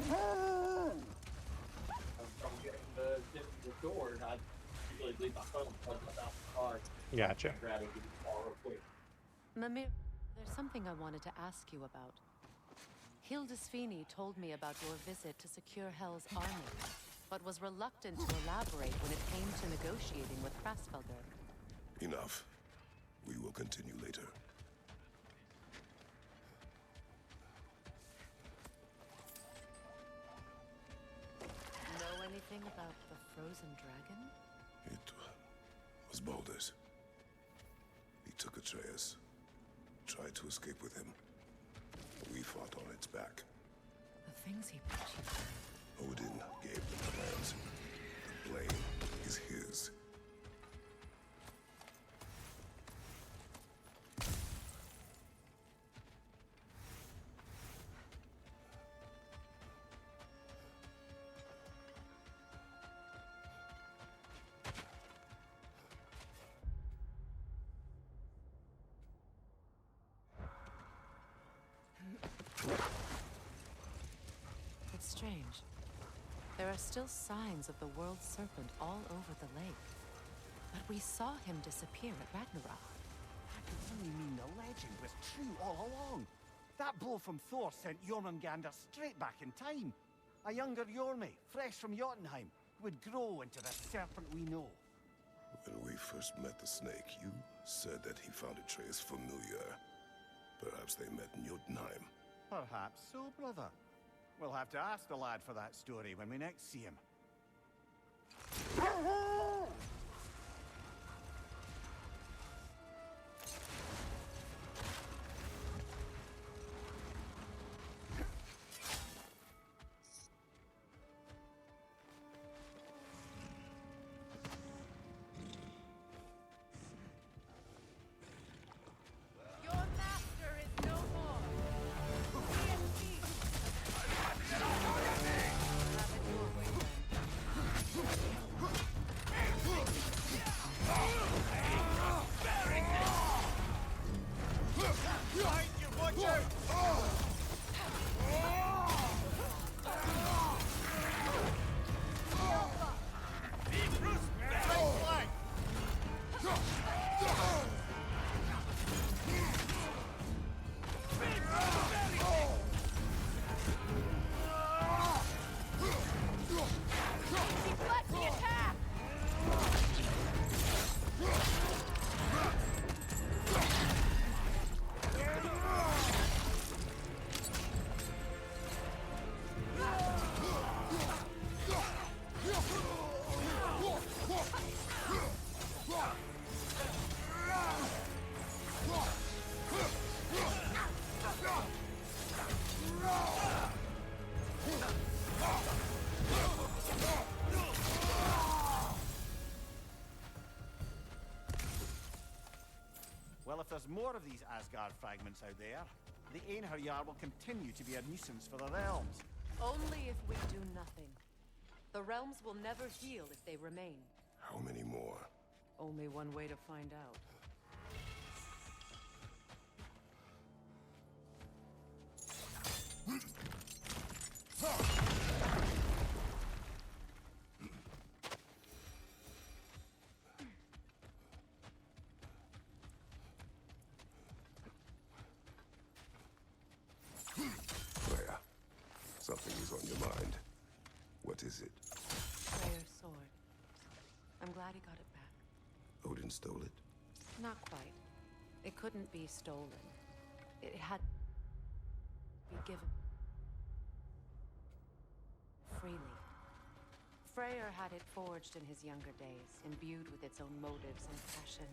from getting the door, and I'd usually leave my phone plugged out the car. Gotcha. Grab it, get the car real quick. Mimir, there's something I wanted to ask you about. Hildisvini told me about your visit to secure Hell's army, but was reluctant to elaborate when it came to negotiating with Krasfelger. Enough. We will continue later. Know anything about the frozen dragon? It was Baldur's. He took Atreus, tried to escape with him. We fought on its back. The things he put you through. Odin gave the plans. The blame is his. It's strange. There are still signs of the world serpent all over the lake. But we saw him disappear at Ragnarok. That could only mean the legend was true all along. That blow from Thor sent Jormungandr straight back in time. A younger Jormi, fresh from Jotunheim, would grow into the serpent we know. When we first met the snake, you said that he found Atreus familiar. Perhaps they met in Jotunheim. Perhaps so, brother. We'll have to ask the lad for that story when we next see him. Your master is no more. Be at peace. Have it your way, Behind you, watch out! Deflect the attack! Well, if there's more of these Asgard fragments out there, the Einherjar will continue to be a nuisance for the realms. Only if we do nothing. The realms will never heal if they remain. How many more? Only one way to find out. Freya, something is on your mind. What is it? Freyr's sword. I'm glad he got it back. Odin stole it? Not quite. It couldn't be stolen. It had to be given freely. Freyr had it forged in his younger days, imbued with its own motives and passion.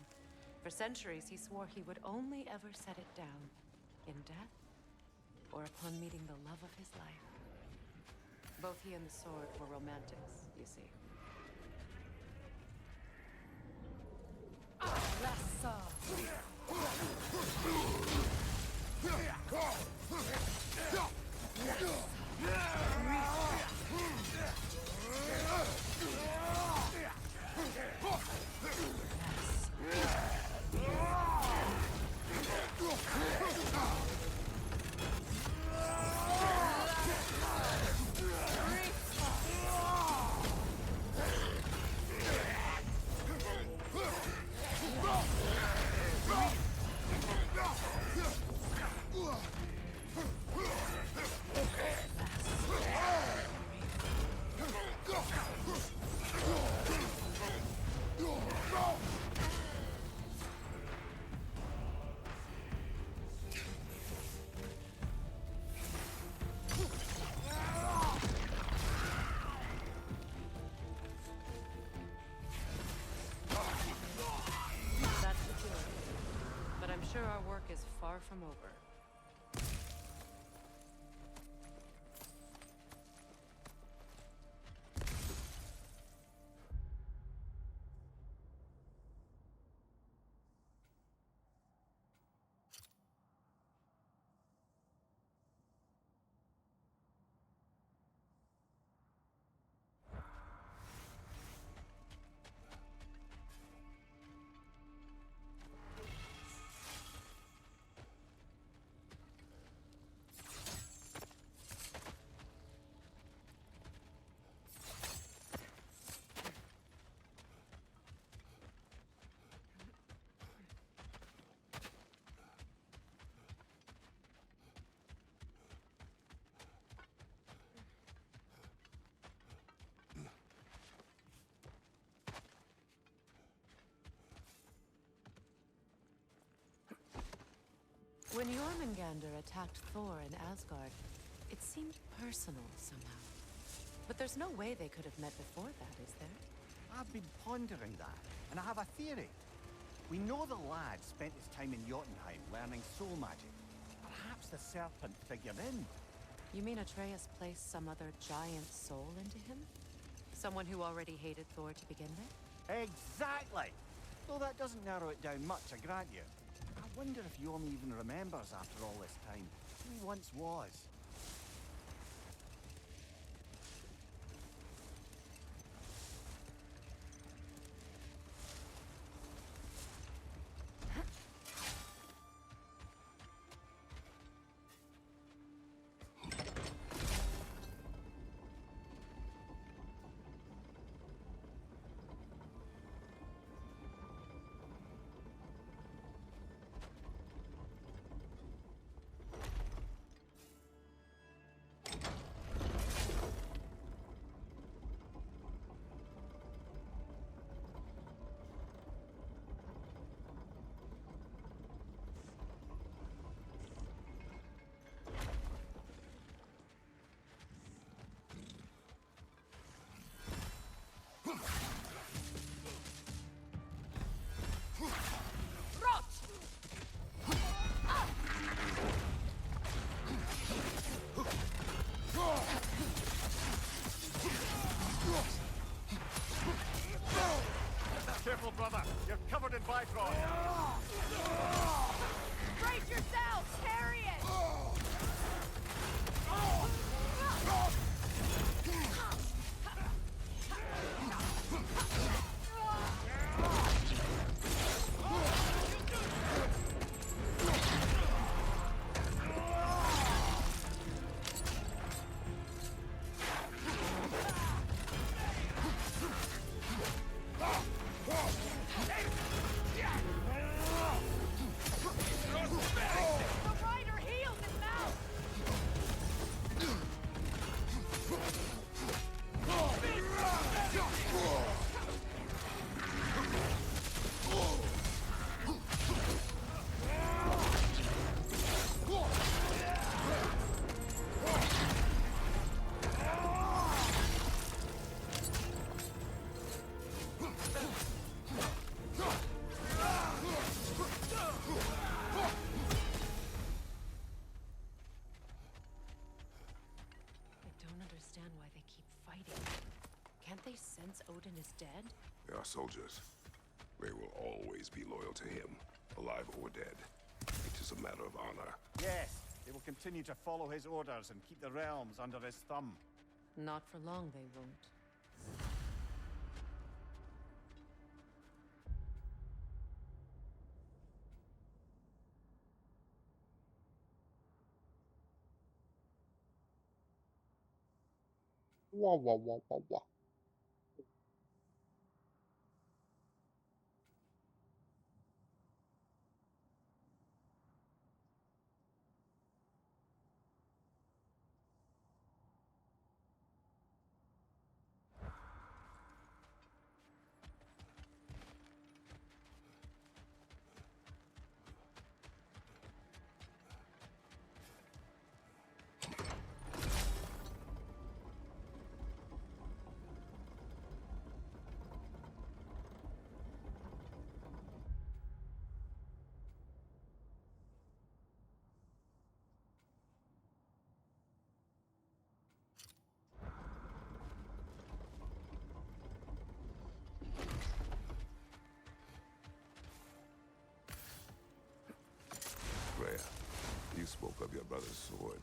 For centuries, he swore he would only ever set it down in death or upon meeting the love of his life. Both he and the sword were romantics, you see. far from over. When Jormungandr attacked Thor in Asgard, it seemed personal somehow. But there's no way they could have met before that, is there? I've been pondering that, and I have a theory. We know the lad spent his time in Jotunheim learning soul magic. Perhaps the serpent figured in. You mean Atreus placed some other giant soul into him? Someone who already hated Thor to begin with? Exactly! Though that doesn't narrow it down much, I grant you. I wonder if Jorm even remembers after all this time who he once was. Careful, brother. You're covered in Bifrost. Brace yourselves! Carry it! The rider healed his mouth! I don't understand why they keep fighting. Can't they sense Odin is dead? They are soldiers. They will always be loyal to him, alive or dead. It is a matter of honor. Yes, they will continue to follow his orders and keep the realms under his thumb. Not for long, they won't. Wah, wah, wah, wah, wah. of your brother's sword.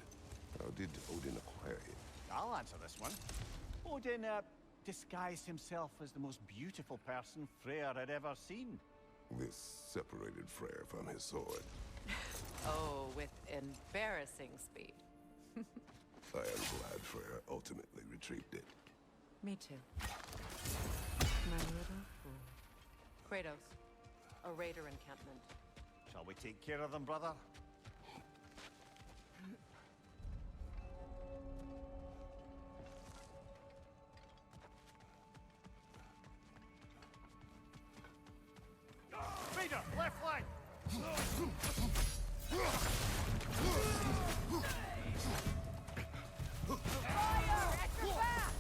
How did Odin acquire it? I'll answer this one. Odin, disguised himself as the most beautiful person Freyr had ever seen. This separated Freyr from his sword. Oh, with embarrassing speed. I am glad Freyr ultimately retrieved it. Me too. My little fool. Kratos, a raider encampment. Shall we take care of them, brother? Raider, left flank! Fire at your back!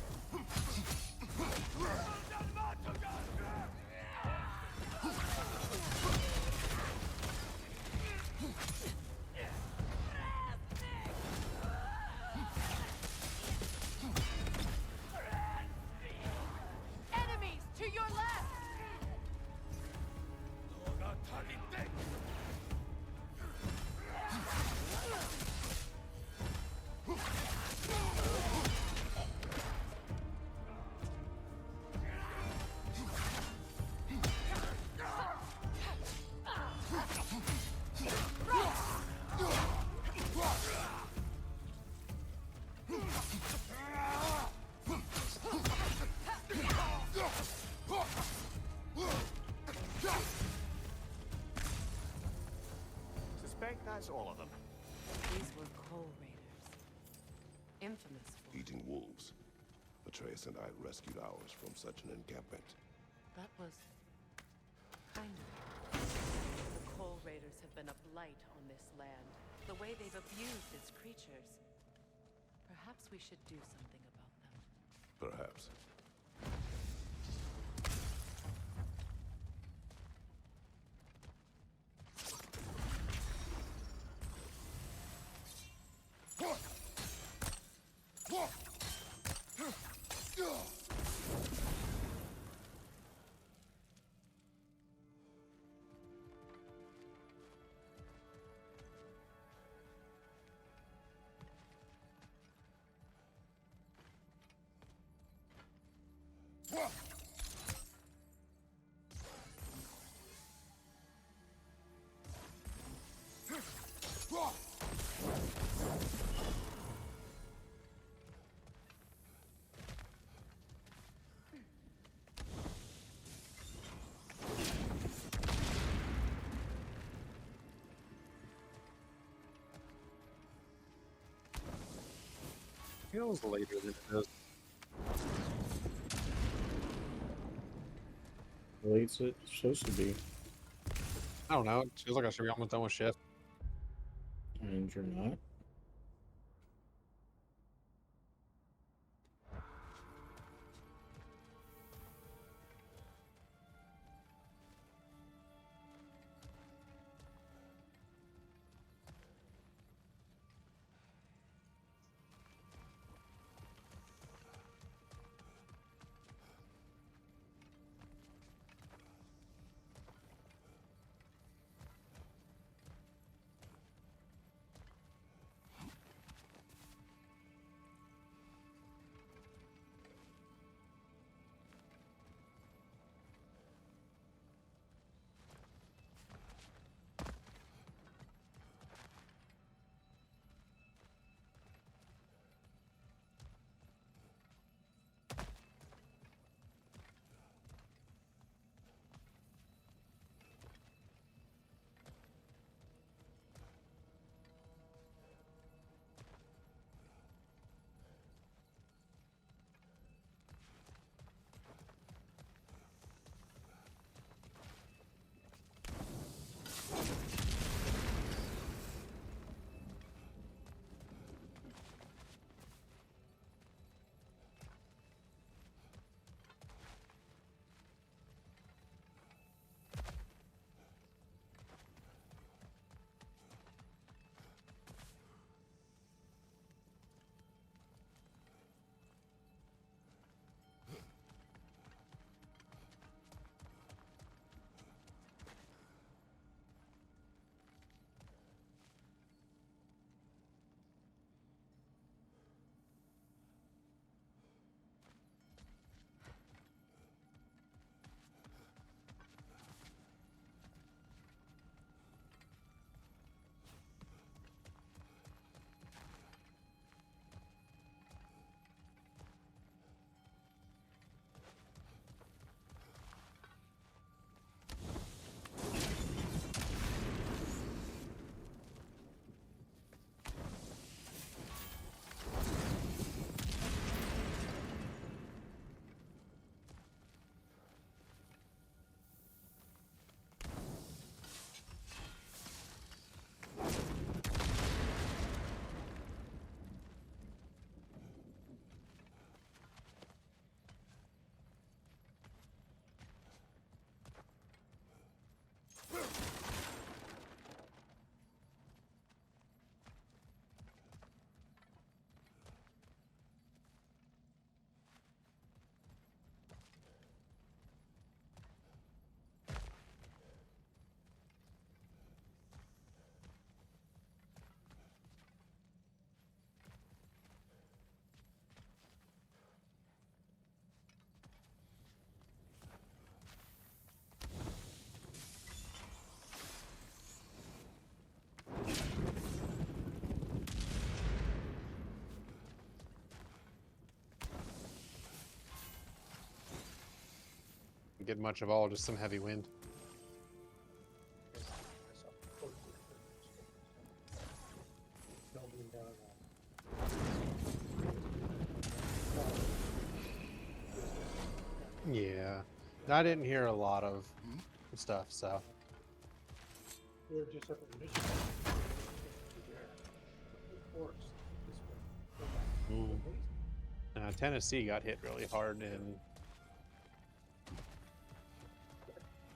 Enemies to your left! Suspect that's all of them. These were coal raiders. Infamous for Eating wolves. Atreus and I rescued ours from such an encampment. that was kind of. The coal raiders have been a blight on this land. The way they've abused its creatures. Perhaps we should do something about them. Perhaps. Feels later than it is. Late it's supposed to be. I don't know. It feels like I should be almost done with shift. And you're not. get much of all, just some heavy wind. Yeah, I didn't hear a lot of stuff, so. We're just up in Michigan. Tennessee got hit really hard, and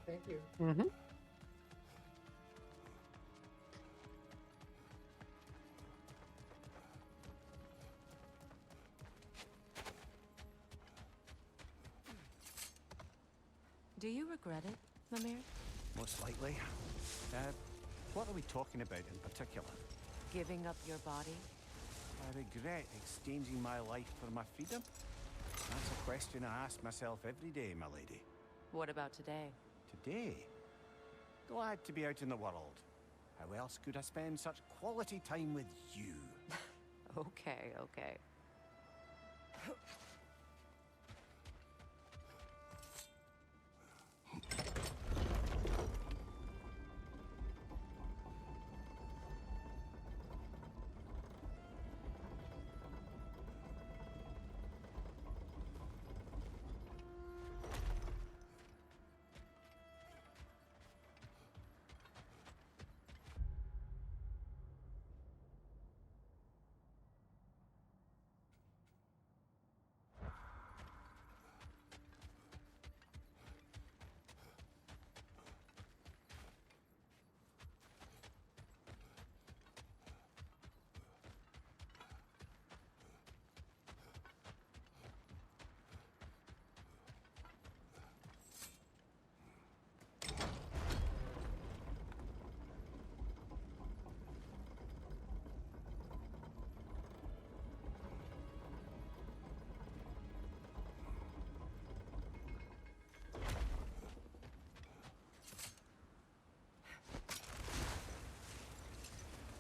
Thank you. Do you regret it, Mimir? Most likely. What are we talking about in particular? Giving up your body? I regret exchanging my life for my freedom? That's a question I ask myself every day, my lady. What about today? Today? Glad to be out in the world. How else could I spend such quality time with you? Okay, okay.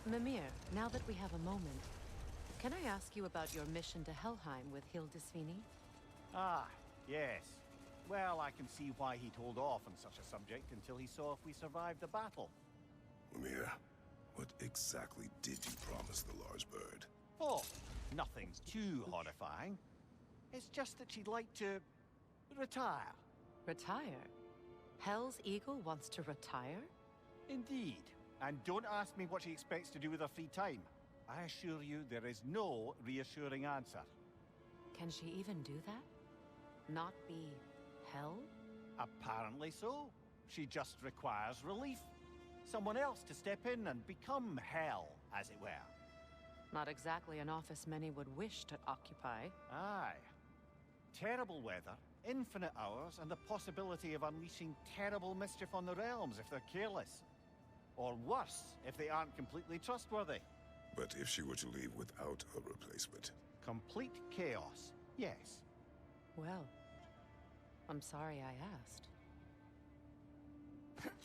Mimir, now that we have a moment, can I ask you about your mission to Helheim with Hildisvini? Ah, yes. Well, I can see why he'd hold off on such a subject until he saw if we survived the battle. Lemire, what exactly did you promise the large bird? Oh, nothing too horrifying. It's just that she'd like to retire. Retire? Hell's Eagle wants to retire? Indeed. And don't ask me what she expects to do with her free time. I assure you there is no reassuring answer. Can she even do that? Not be hell? Apparently so. She just requires relief. Someone else to step in and become hell, as it were. Not exactly an office many would wish to occupy. Aye. Terrible weather, infinite hours, and the possibility of unleashing terrible mischief on the realms if they're careless. Or worse, if they aren't completely trustworthy. But if she were to leave without a replacement? Complete chaos, yes. Well, I'm sorry I asked.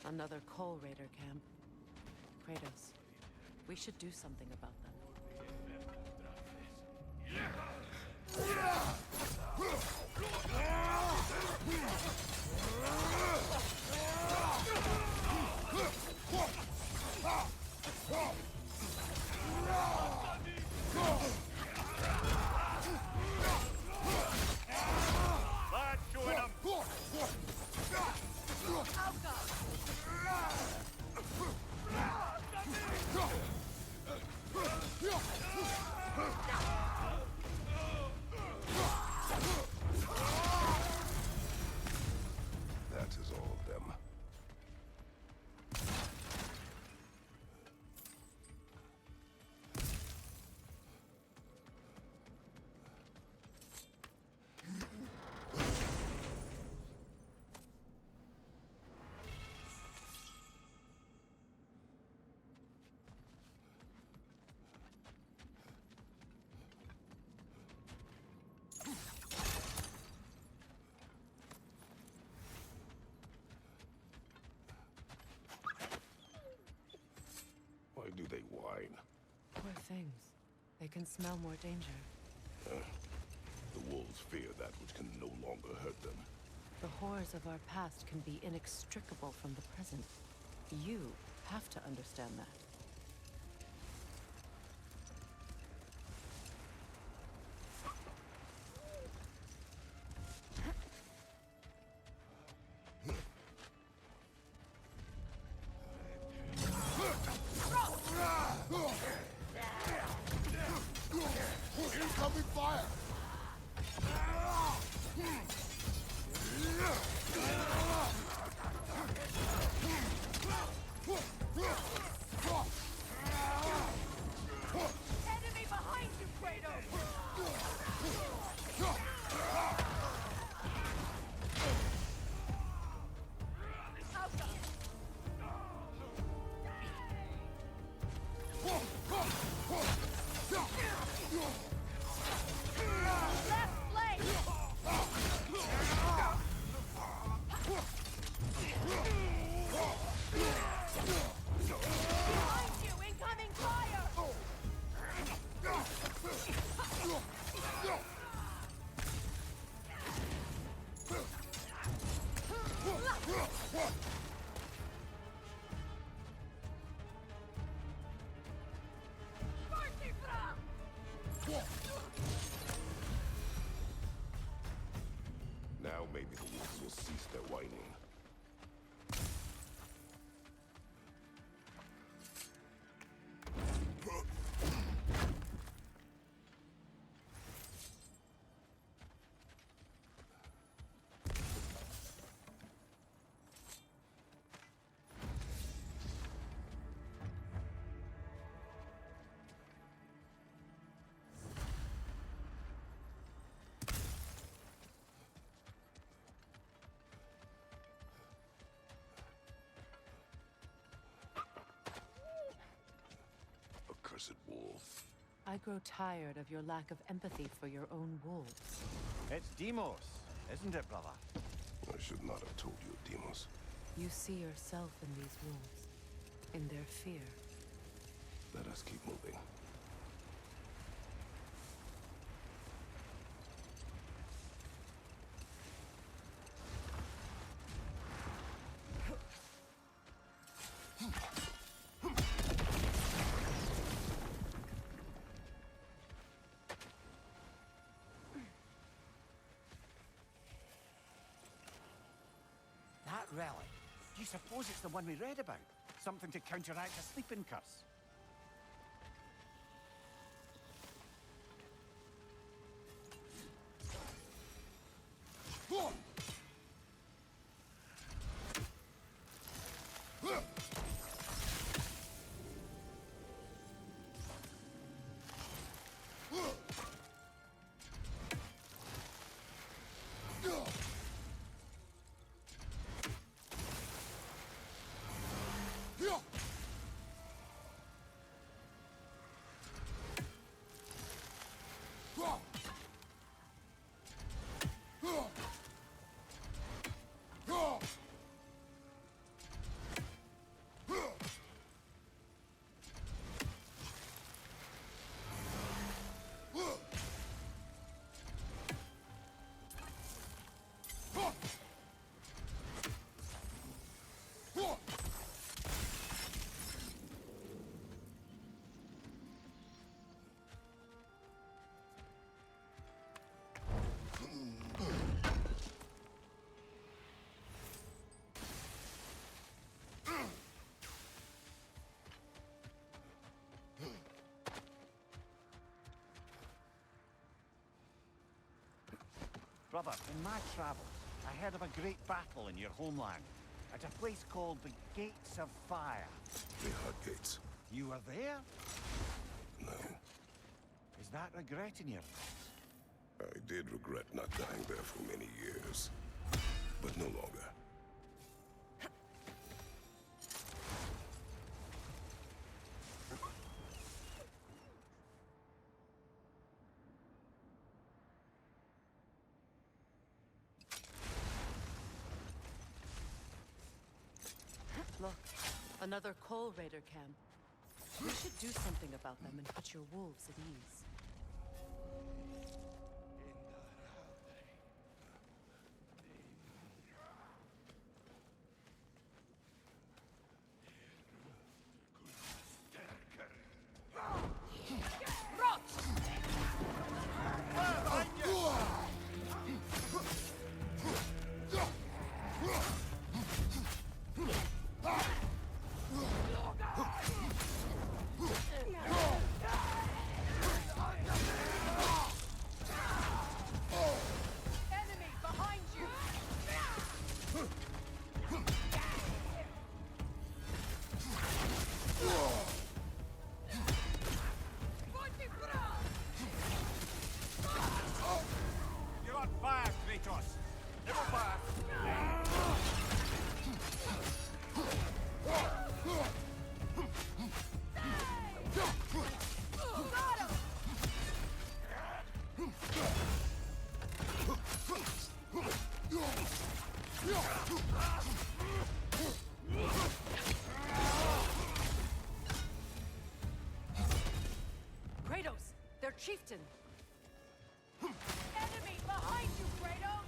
Another Coal Raider camp. Kratos, we should do something about them. Lad, join him! That is all of them. Why do they whine? Poor things. They can smell more danger. The wolves fear that which can no longer hurt them. The horrors of our past can be inextricable from the present. You have to understand that. Incoming fire! Enemy behind you, Kratos! Left leg! Behind you, incoming fire! Now maybe the wolves will cease their whining. Accursed wolf. I grow tired of your lack of empathy for your own wolves. It's Demos, isn't it, brother? I should not have told you, Demos. You see yourself in these wolves, in their fear. Let us keep moving. That relic. Do you suppose it's the one we read about? Something to counteract a sleeping curse? Brother, in my travels, I heard of a great battle in your homeland, at a place called the Gates of Fire. The Hut Gates. You were there? No. Is that regret in your eyes? I did regret not dying there for many years. But no longer. Look, another Coal Raider camp. We should do something about them and put your wolves at ease. Their chieftain! Enemy behind you, Kratos!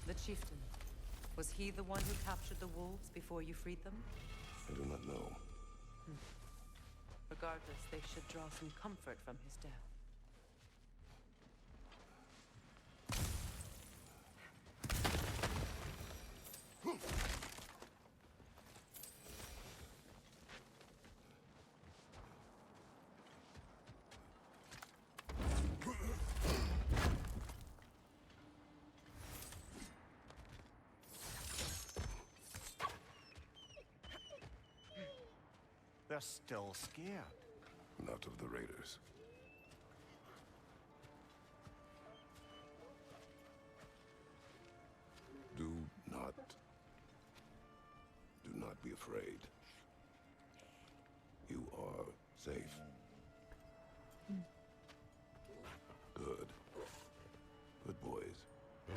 The chieftain. Was he the one who captured the wolves before you freed them? I do not know. Regardless, they should draw some comfort from his death. They're still scared. Not of the raiders. Do not be afraid. You are safe. Good. Good boys.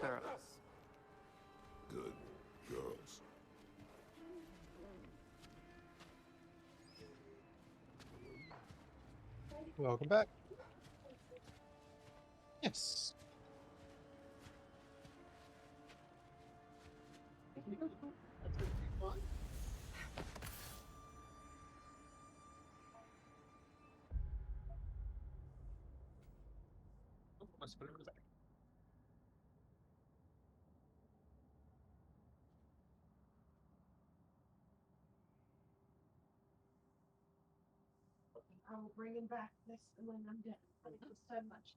Girls. Good girls. Welcome back. Yes. That's gonna be fun. Oh, must put it back. I will bring him back this when I'm done. Thank you so much.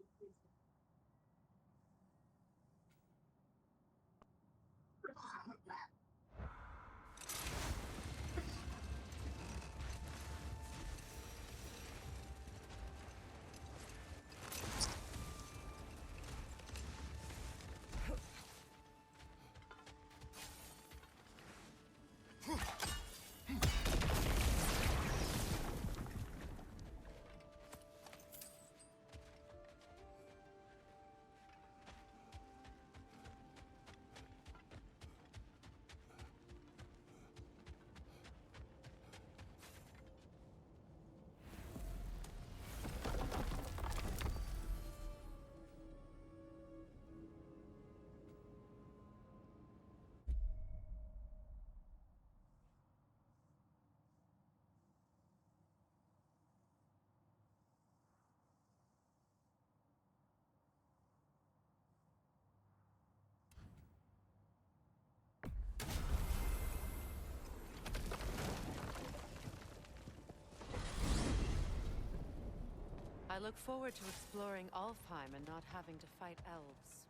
I look forward to exploring Alfheim and not having to fight elves.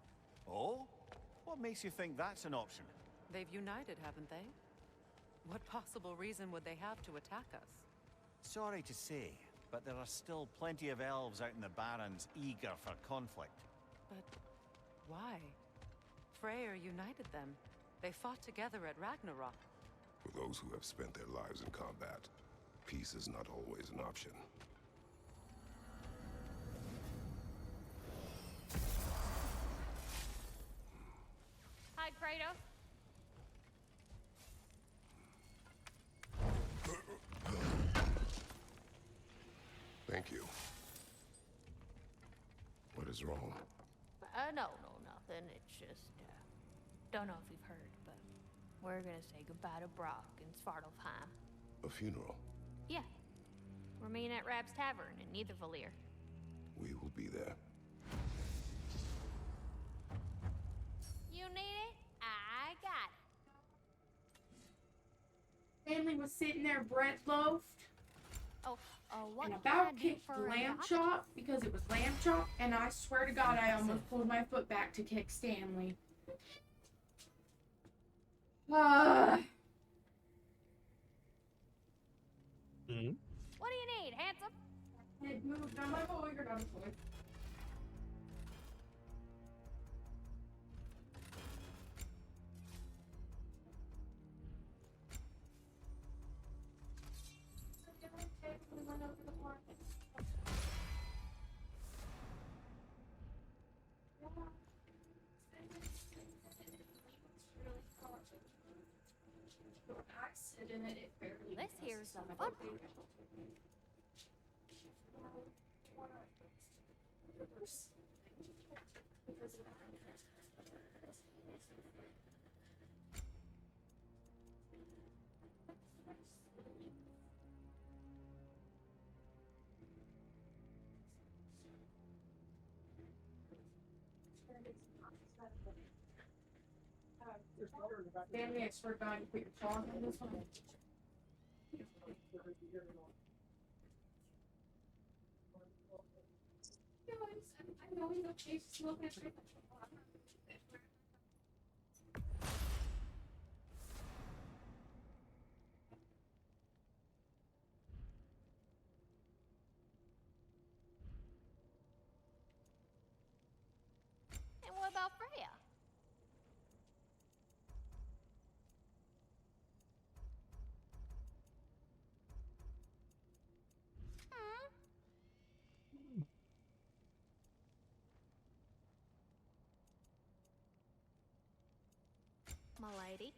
Oh? What makes you think that's an option? They've united, haven't they? What possible reason would they have to attack us? Sorry to say, but there are still plenty of elves out in the Barrens eager for conflict. But why? Freyr united them. They fought together at Ragnarok. For those who have spent their lives in combat, peace is not always an option. Hi, Kratos. Thank you. What is wrong? No, nothing. It's just, don't know if you've heard, but We're gonna say goodbye to Brock in Svartalfheim. A funeral. Yeah. We're meeting at Rab's Tavern in Niedervalier. We will be there. You need it? I got it. Stanley was sitting there bread loafed Oh, what and can I about do kicked for a lamb yacht? chop because it was lamb chop, and I swear to God, I almost pulled my foot back to kick Stanley. Hmm? What do you need, handsome? It moved on my boy, you're not a boy. This here's the fun part. Stanley, I swear to God, you put your paw on this one. I know he's okay, just look at it. And what about Freya? My lady.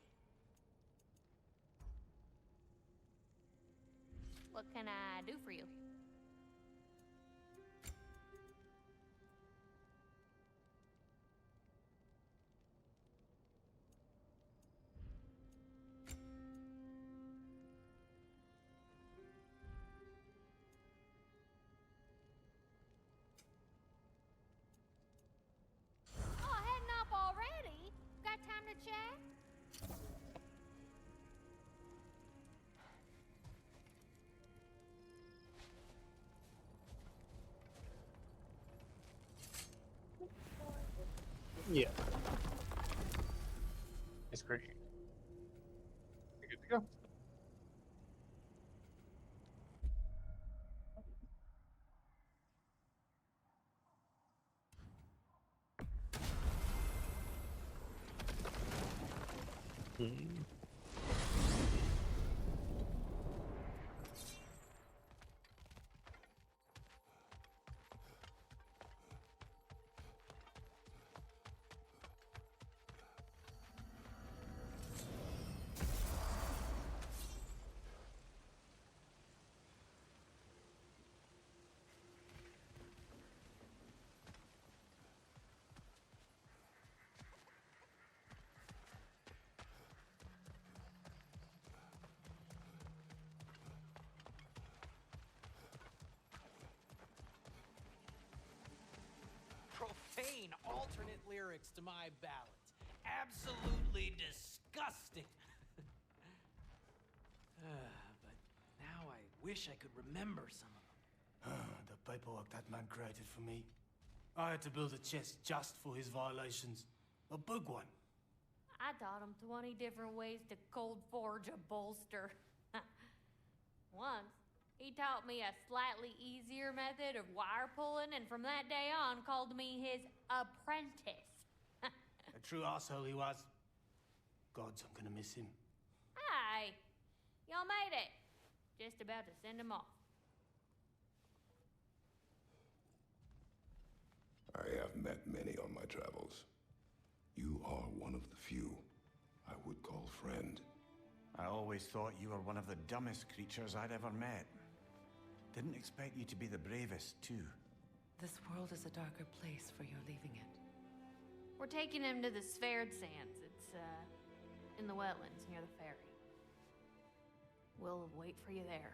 What can I do for you? Oh, heading up already? Got time to chat? Yeah. It's great. You're good to go. Hmm. Profane alternate lyrics to my ballads. Absolutely disgusting. But now I wish I could remember some of them. The paperwork that man created for me. I had to build a chest just for his violations. A big one. I taught him 20 different ways to cold forge a bolster. Once, he taught me a slightly easier method of wire pulling, and from that day on called me his apprentice. A true asshole he was. Gods, I'm gonna miss him. Hi, y'all made it. Just about to send him off. I have met many on my travels. You are one of the few I would call friend. I always thought you were one of the dumbest creatures I'd ever met. Didn't expect you to be the bravest, too. This world is a darker place for your leaving it. We're taking him to the Sverred Sands. It's, in the wetlands near the ferry. We'll wait for you there.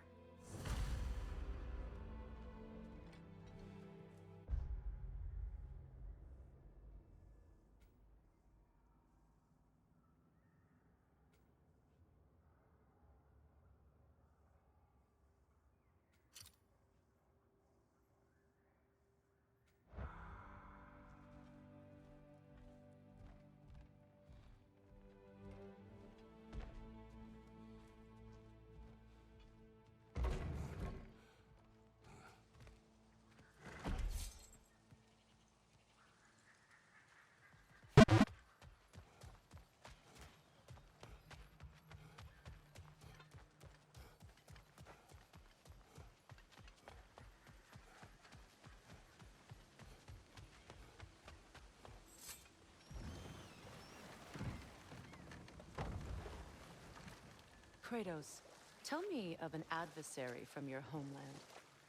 Kratos, tell me of an adversary from your homeland.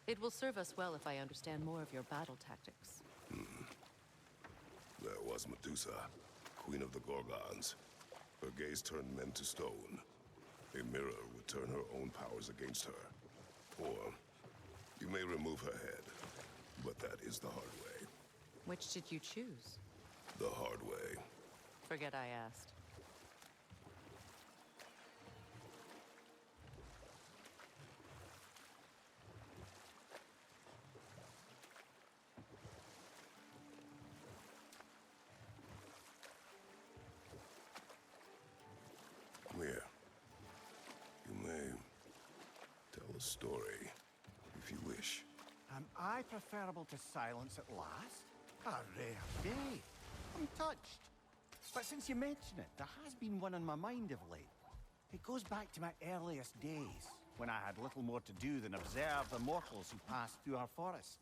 It will serve us well if I understand more of your battle tactics. There was Medusa, queen of the Gorgons. Her gaze turned men to stone. A mirror would turn her own powers against her. Or, you may remove her head, but that is the hard way. Which did you choose? The hard way. Forget I asked. Come here. You may tell a story, if you wish. Am I preferable to silence at last? A rare day. I'm touched. But since you mention it, there has been one on my mind of late. It goes back to my earliest days, when I had little more to do than observe the mortals who passed through our forest.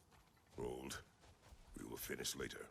Rold. We will finish later.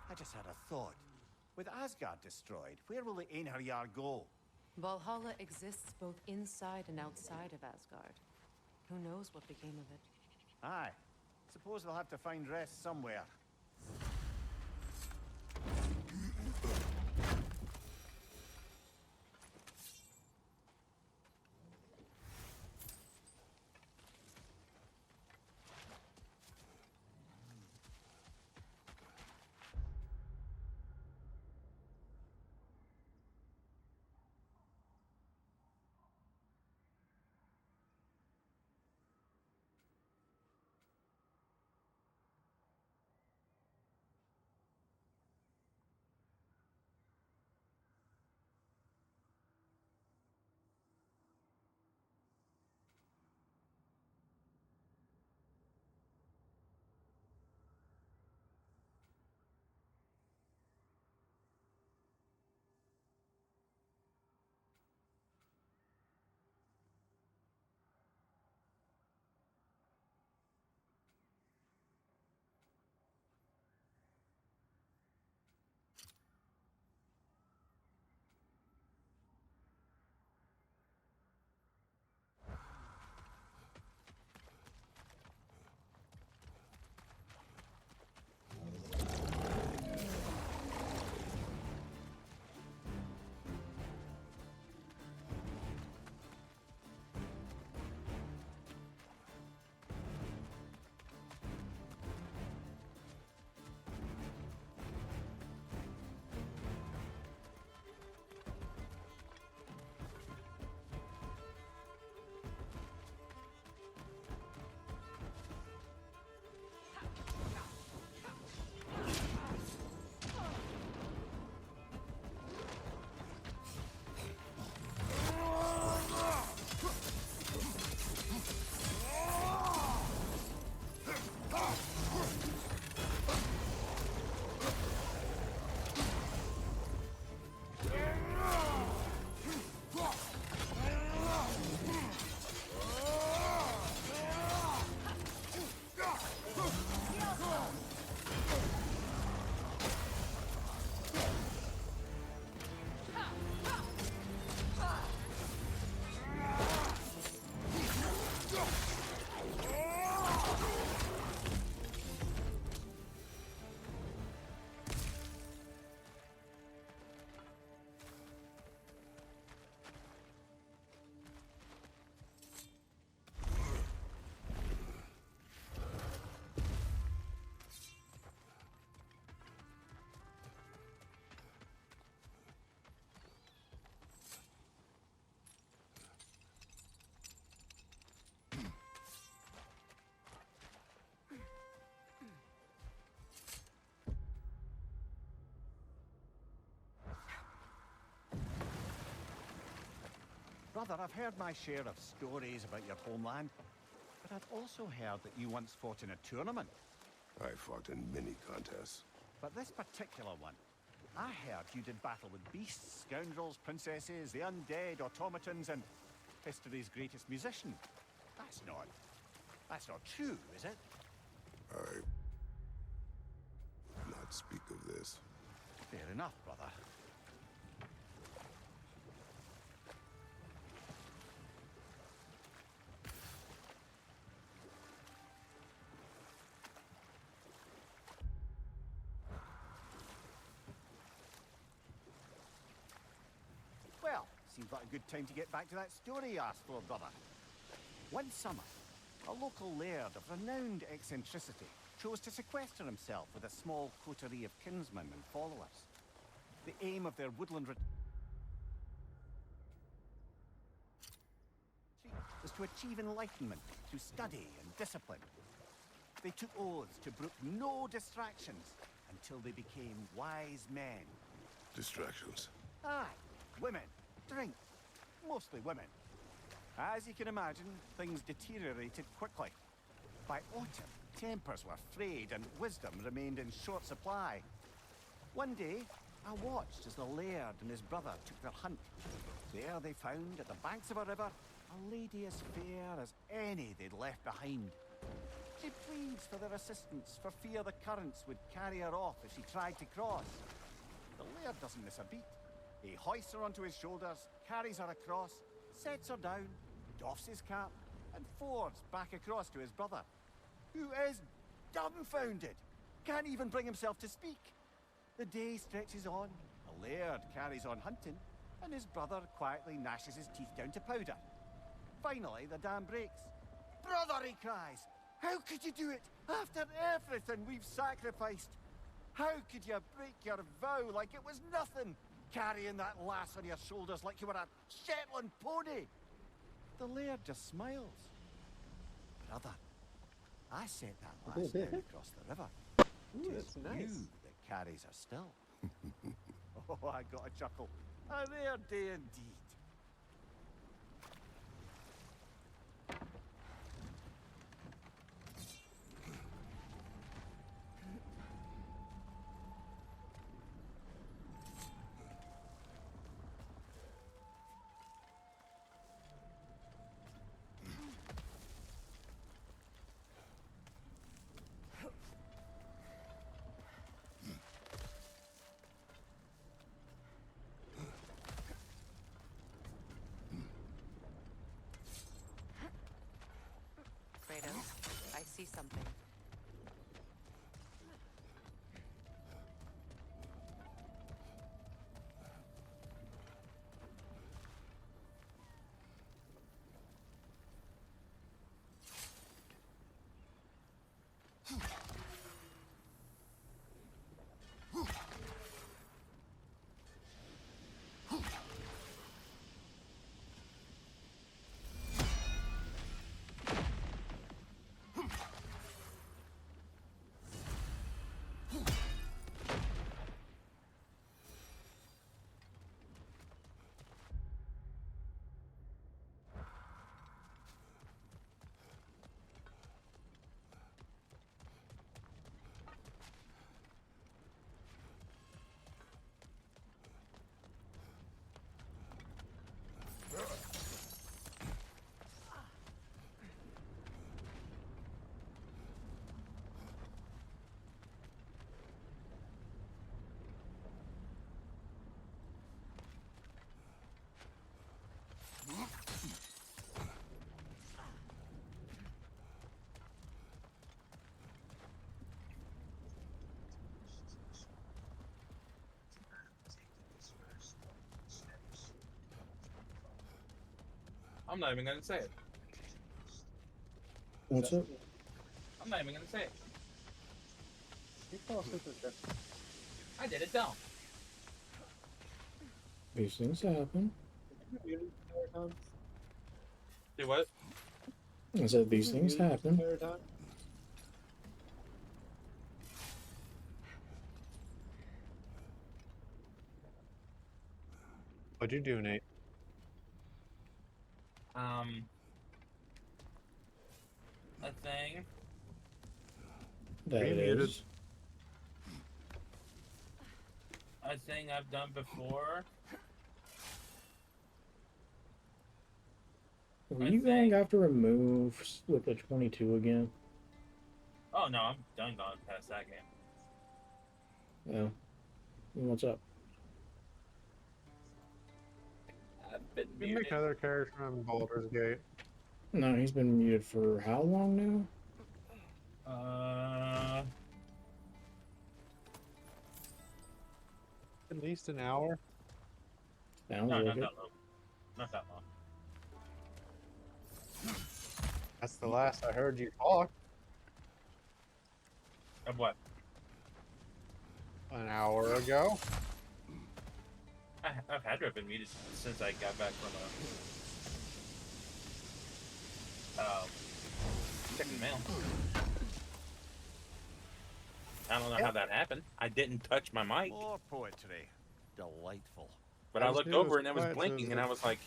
I just had a thought. With Asgard destroyed, where will the Einherjar go? Valhalla exists both inside and outside of Asgard. Who knows what became of it? Aye. Suppose they'll have to find rest somewhere. Brother, I've heard my share of stories about your homeland, but I've also heard that you once fought in a tournament. I fought in many contests. But this particular one, I heard you did battle with beasts, scoundrels, princesses, the undead, automatons, and history's greatest musician. That's not true, is it? I will not speak of this. Fair enough, brother. Well, seems like a good time to get back to that story you asked for, brother. One summer, a local laird of renowned eccentricity chose to sequester himself with a small coterie of kinsmen and followers. The aim of their woodland was to achieve enlightenment through study and discipline. They took oaths to brook no distractions until they became wise men. Distractions. Aye, women, drink, mostly women. As you can imagine, things deteriorated quickly. By autumn, tempers were frayed and wisdom remained in short supply. One day, I watched as the laird and his brother took their hunt. There they found, at the banks of a river, a lady as fair as any they'd left behind. She pleads for their assistance for fear the currents would carry her off if she tried to cross. The laird doesn't miss a beat. He hoists her onto his shoulders, carries her across, sets her down, doffs his cap, and fords back across to his brother, who is dumbfounded, can't even bring himself to speak. The day stretches on, the laird carries on hunting, and his brother quietly gnashes his teeth down to powder. Finally, the dam breaks. "Brother," he cries, "how could you do it after everything we've sacrificed? How could you break your vow like it was nothing, carrying that lass on your shoulders like you were a Shetland pony?" The laird just smiles. "Brother, I sent that lass down across the river. Ooh, It's that's nice. you that carries her still." Oh, I got a chuckle. A rare day indeed. Kratos, I see something. I'm not even gonna say it. What's up? I'm not even gonna say it. You fell asleep in bed. I did it dumb. These things happen. Do what? I said these things happen. What'd you do, Nate? a thing. That Be muted. is. A thing I've done before. Were you going after a move with the 22 again? Oh no, I'm done going past that game. Yeah. What's up? I've been You make muted. another character from Baldur's Gate. No, he's been muted for how long now? At least an hour. Sounds No, like not it. that long. Not that long. That's the last I heard you talk. Of what? An hour ago. I've had to have been muted since I got back from checking mail. I don't know how that happened. I didn't touch my mic. More poetry. Delightful. But I looked over and it was blinking, and I was like,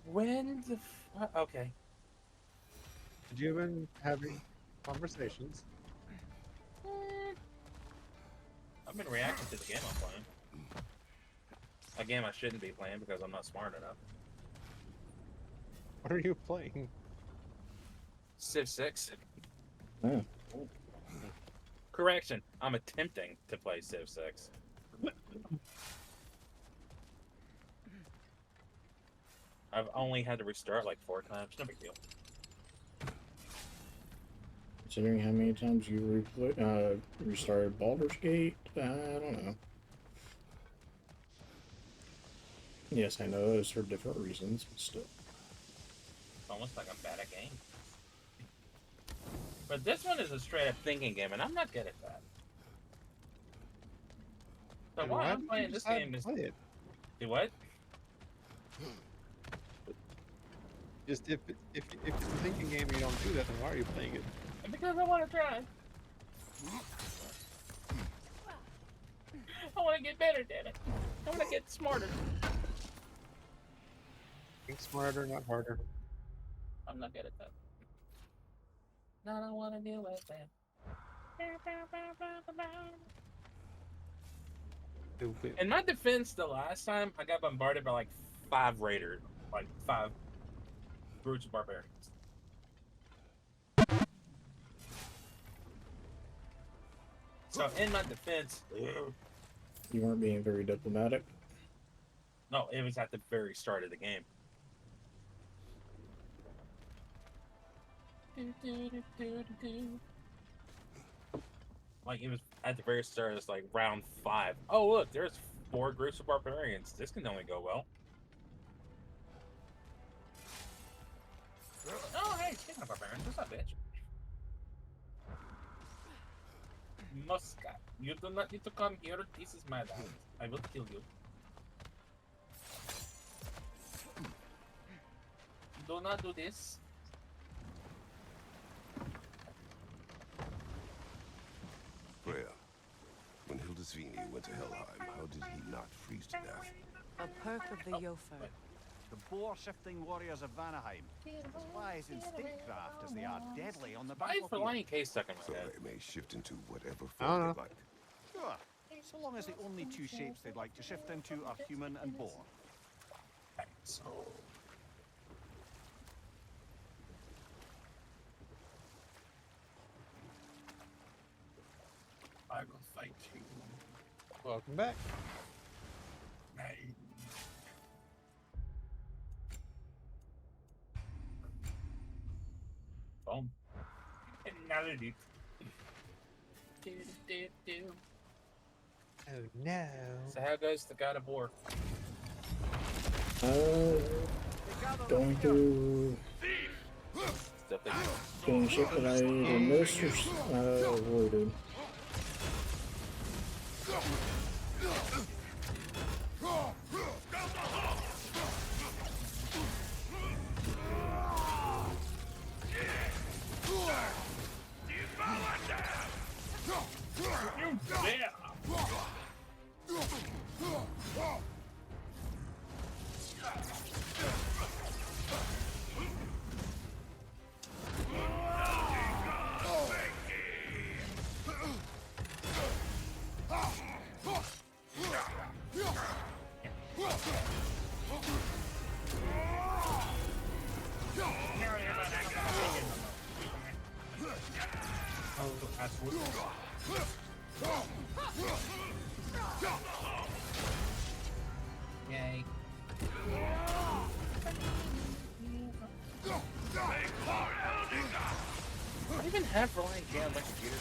when the okay. Did you have been having conversations? I've been reacting to the game I'm playing. A game I shouldn't be playing because I'm not smart enough. What are you playing? Civ 6. Oh. Correction, I'm attempting to play Civ 6. I've only had to restart like 4 times. No big deal. Considering how many times you restarted Baldur's Gate, I don't know. Yes, I know it's for different reasons, but still. It's almost like I'm bad at games. But this one is a straight up thinking game, and I'm not good at that. So And why why I'm did playing you this decide game to is... play it? Do what? Just if it's a thinking game and you don't do that, then why are you playing it? Because I want to try. I want to get better, damn it. I want to get smarter. Think smarter, not harder. I'm not good at that. No, I don't want to deal with that. Stupid. In my defense, the last time I got bombarded by like 5 raiders, like 5 brutes of barbarians. So in my defense, You weren't being very diplomatic. no, it was at the very start of the game. Like it was at the very start. It's like round 5. Oh look, there's 4 groups of barbarians. This can only go well. Oh hey, speaking of barbarians, what's up, bitch? Muscat, you do not need to come here. This is my land. I will kill you. Do not do this. Freya, when Hildisvini went to Helheim, how did he not freeze to death? A perk of the Jofer. The boar-shifting warriors of Vanaheim, as wise in statecraft as they are deadly on the Why is the battlefield. lion case stuck in So my head? they may shift into whatever I don't form know. they like. Sure, so long as the only 2 shapes they'd like to shift into are human and boar. So I will fight you. Welcome back. Boom. Another dude. Oh no. So how goes the God of War? Going through Stuff that you doing shit that I either missed or avoided. have Reliant K on my computer?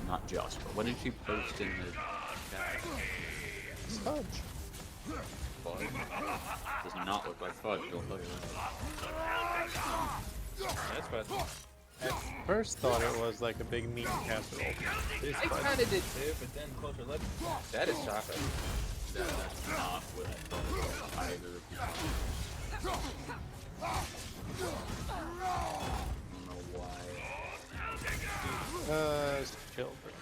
Not just, but what did she post in the chat? Fudge. Fudge? Does not look like fudge, I'll tell you that. That's fudge. At first thought it was like a big meat casserole. I kind of did too, but then closer look, that is chocolate. That's not what I thought it was either. I don't know why. Children.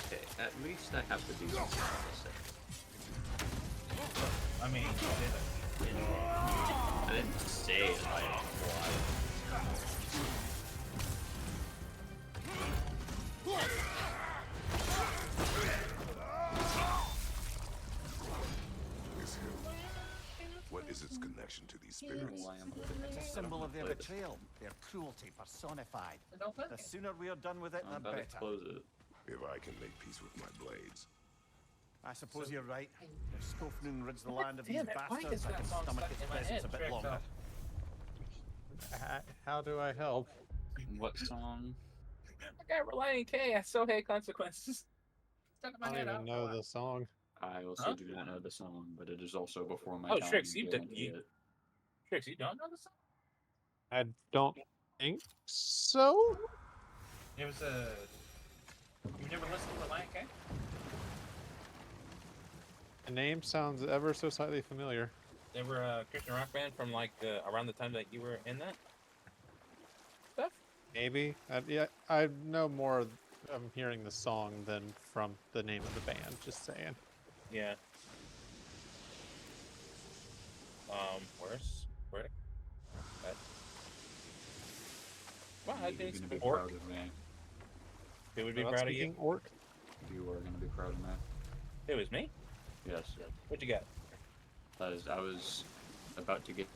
Okay, at least I have to do something to say. I mean, I didn't say it, I don't know why. This hill. What is its connection to these spirits? It's a symbol of their betrayal, their cruelty personified. The sooner we are done with it, the better. Close it. If I can make peace with my blades. I suppose you're right. If Skofnung rids the land of these Damn it, why bastards, is I that can song stomach stuck its in my presence head? a bit Trick, longer. How do I help? What song? I got Reliant K. I so hate consequences. Stuck in my I head. don't even know the song. I also do not know the song, but it is also before my Oh, time. Trix, you guarantee did. it. Trix, you don't know the song? I don't think so. It was a. You never listened to Reliant K? The name sounds ever so slightly familiar. They were a Christian rock band from like around the time that you were in that stuff. Maybe. Yeah, I know more of hearing the song than from the name of the band. Just saying. Yeah. Where? Wow, I think it's You're gonna be Orc. proud of me. Who would be Not proud of you? speaking Orc. You are gonna be proud of me. It was me. Yes. What you got? Because I was about to get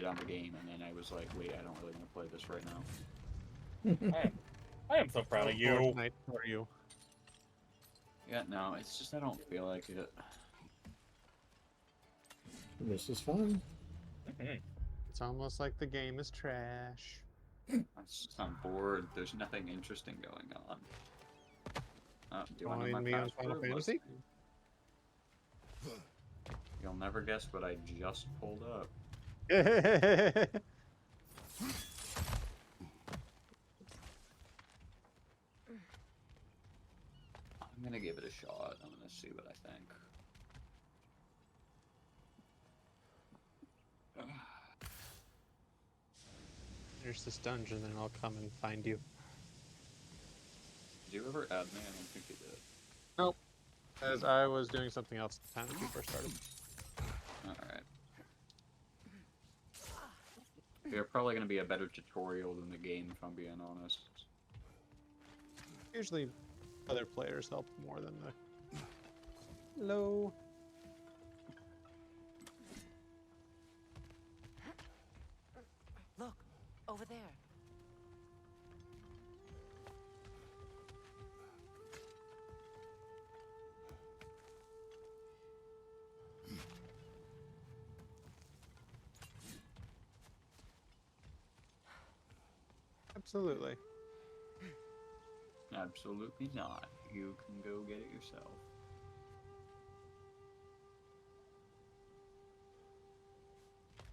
on the game, and then I was like, wait, I don't really want to play this right now. I am so proud of you. Fortnite for you. Yeah, no, it's just I don't feel like it. This is fun. It's almost like the game is trash. I'm bored. There's nothing interesting going on. Do I know my me on password? Final Fantasy? You'll never guess what I just pulled up. I'm gonna give it a shot. I'm gonna see what I think. There's this dungeon, then I'll come and find you. Did you ever add me? I don't think you did. Nope. As I was doing something else at the time that you first started. Alright. You're probably gonna be a better tutorial than the game, if I'm being honest. Usually, other players help more than the. Hello. Look, over there. Absolutely. Absolutely not. You can go get it yourself.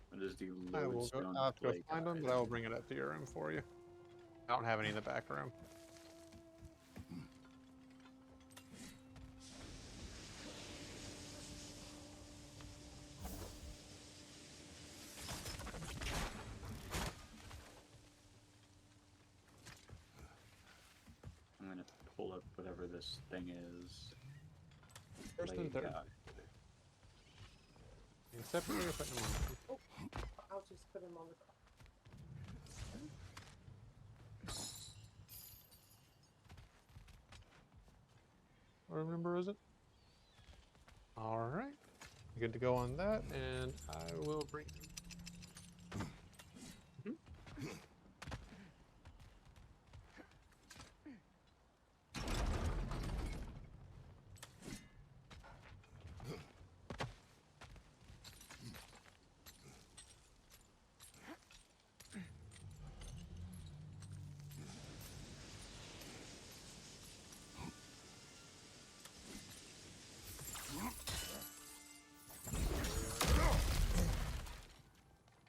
What is the I will go. lodestone I'll have to go play find them, guide? but I will bring it up to your room for you. I don't have any in the back room. I'm gonna pull up whatever this thing is. First Play and third. guide. And separately or putting them on. I'll just put him on the car. What room number is it? All right. Good to go on that, and I will bring.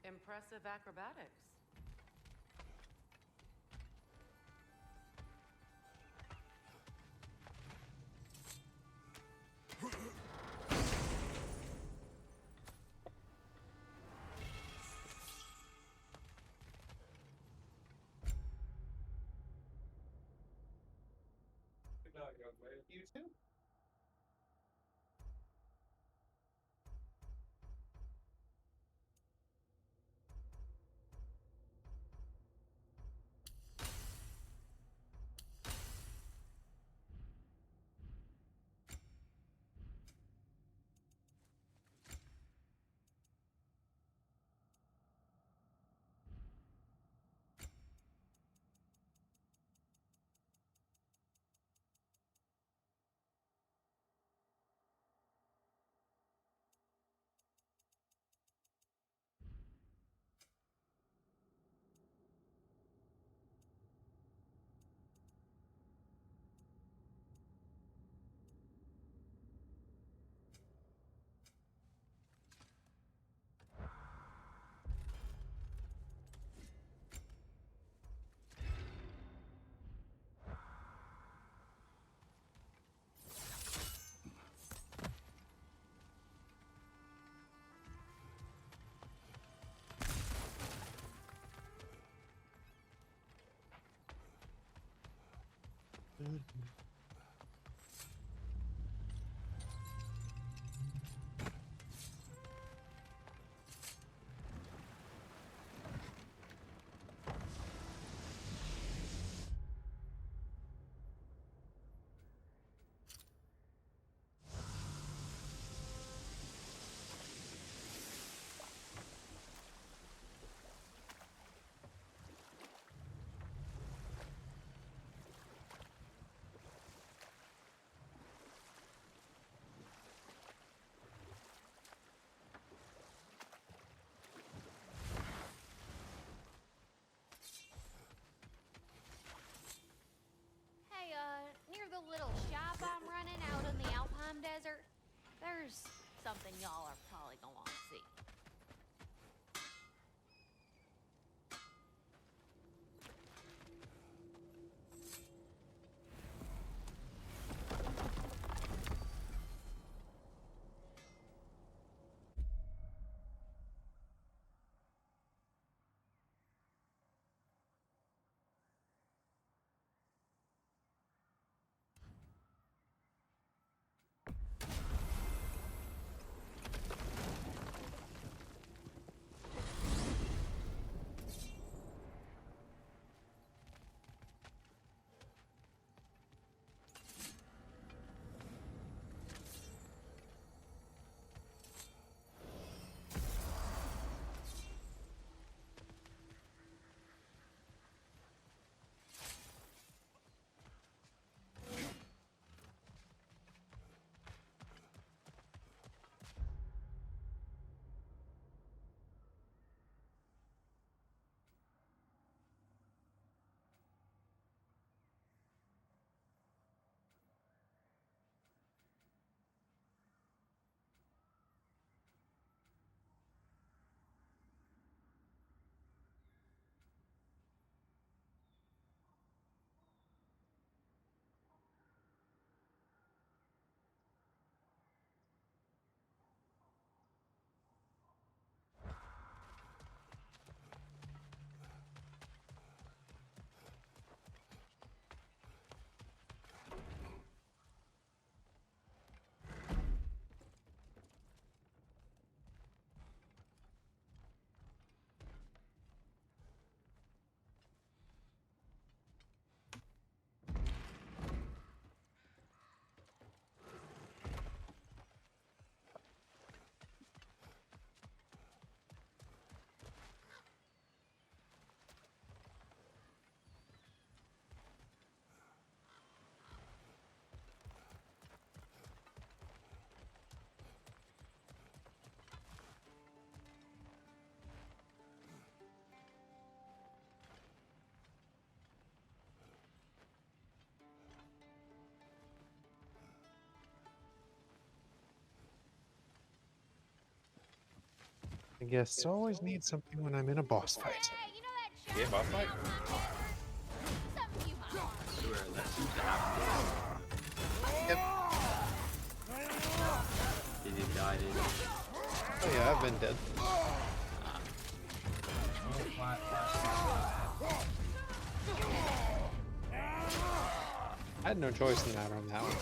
Impressive acrobatics. Good night, young man. You too. Hey, near the little shop I'm running out in the Alpine Desert, there's something y'all are probably gonna want to see. I guess always need something when I'm in a boss fight. Yeah, boss fight. I swear, that seems to happen. Yep. Did he die? Did he? Oh yeah, I've been dead. I had no choice in the matter on that one.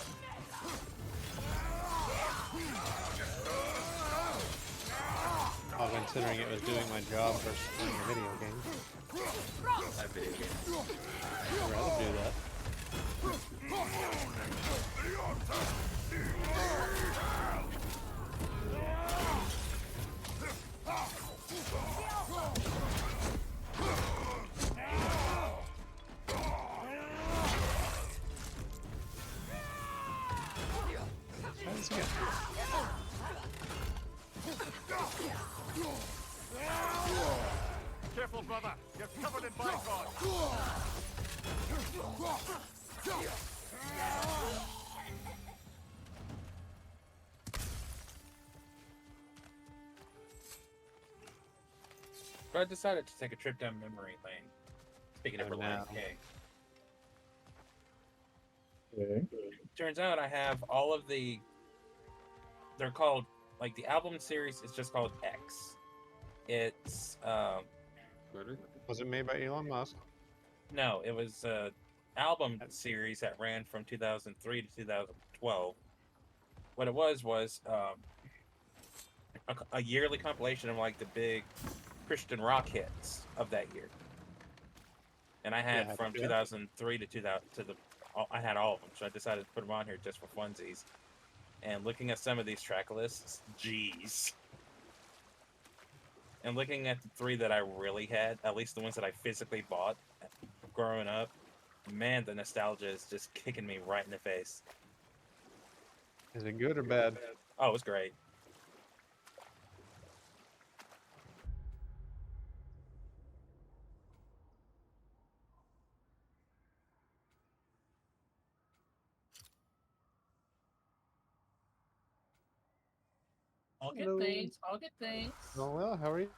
Oh, considering it was doing my job versus playing a video game. That video game. I'd rather do that. Try this again. Careful, brother. You're covered in bicon. But I decided to take a trip down memory lane. Speaking of Oh, Lion no. King. Okay. Turns out I have all of the. They're called, like, the album series is just called X. It's Was it made by Elon Musk? no, it was a album series that ran from 2003 to 2012. What it was a yearly compilation of like the big Christian rock hits of that year. And I had Yeah, from yeah. 2003 to 2000 to the I had all of them, so I decided to put them on here just for funsies. And looking at some of these track lists, jeez. And looking at the three that I really had, at least the ones that I physically bought growing up, man, the nostalgia is just kicking me right in the face. Is it good or bad? Oh, it was great. I'll get Hello. things. I'll get things. Oh well, how are you?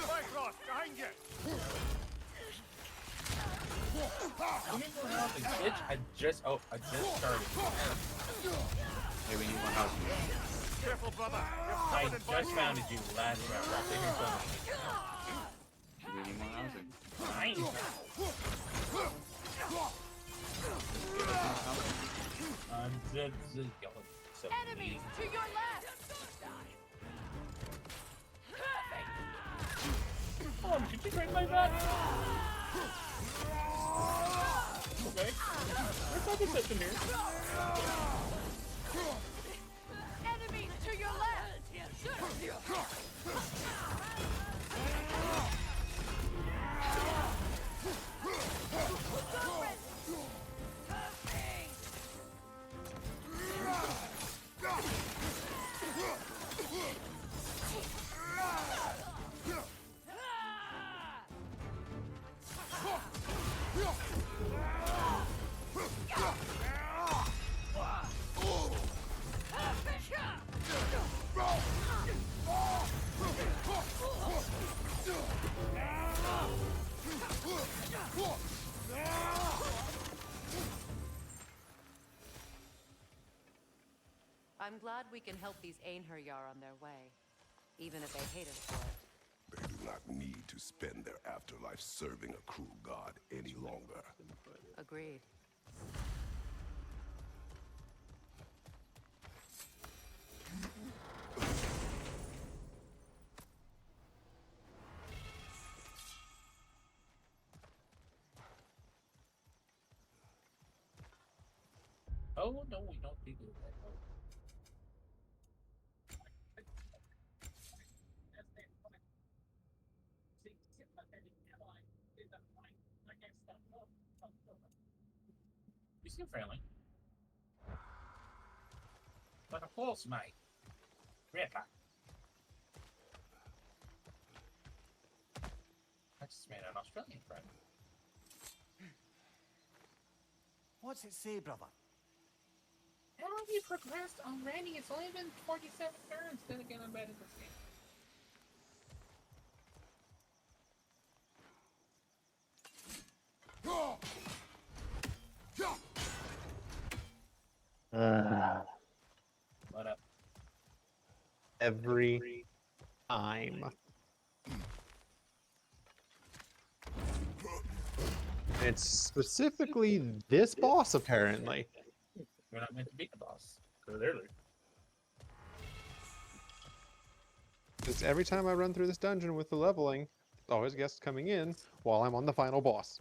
Bicon, behind you. Bitch, I just started. Hey, we need more housing. Careful, brother. You're I covered in just bicon. founded you last round. Right there, We need more housing. fine. I'm just going so Enemies to your left! Oh, did you break my back? Okay. There's no deception here. Enemies to your left! I'm glad we can help these Einherjar on their way, even if they hate us for it. They do not need to spend their afterlife serving a cruel god any longer. Agreed. Oh no, we don't do that. You seem friendly. Like a false mate. Ripper. I just made an Australian friend. What's it say, brother? How have you progressed already? It's only been 47 turns. Then again, I'm bad at this game. What up? Every time. It's specifically this boss, apparently. We're not meant to beat the boss. Clearly. Because every time I run through this dungeon with the leveling, there's always guests coming in while I'm on the final boss.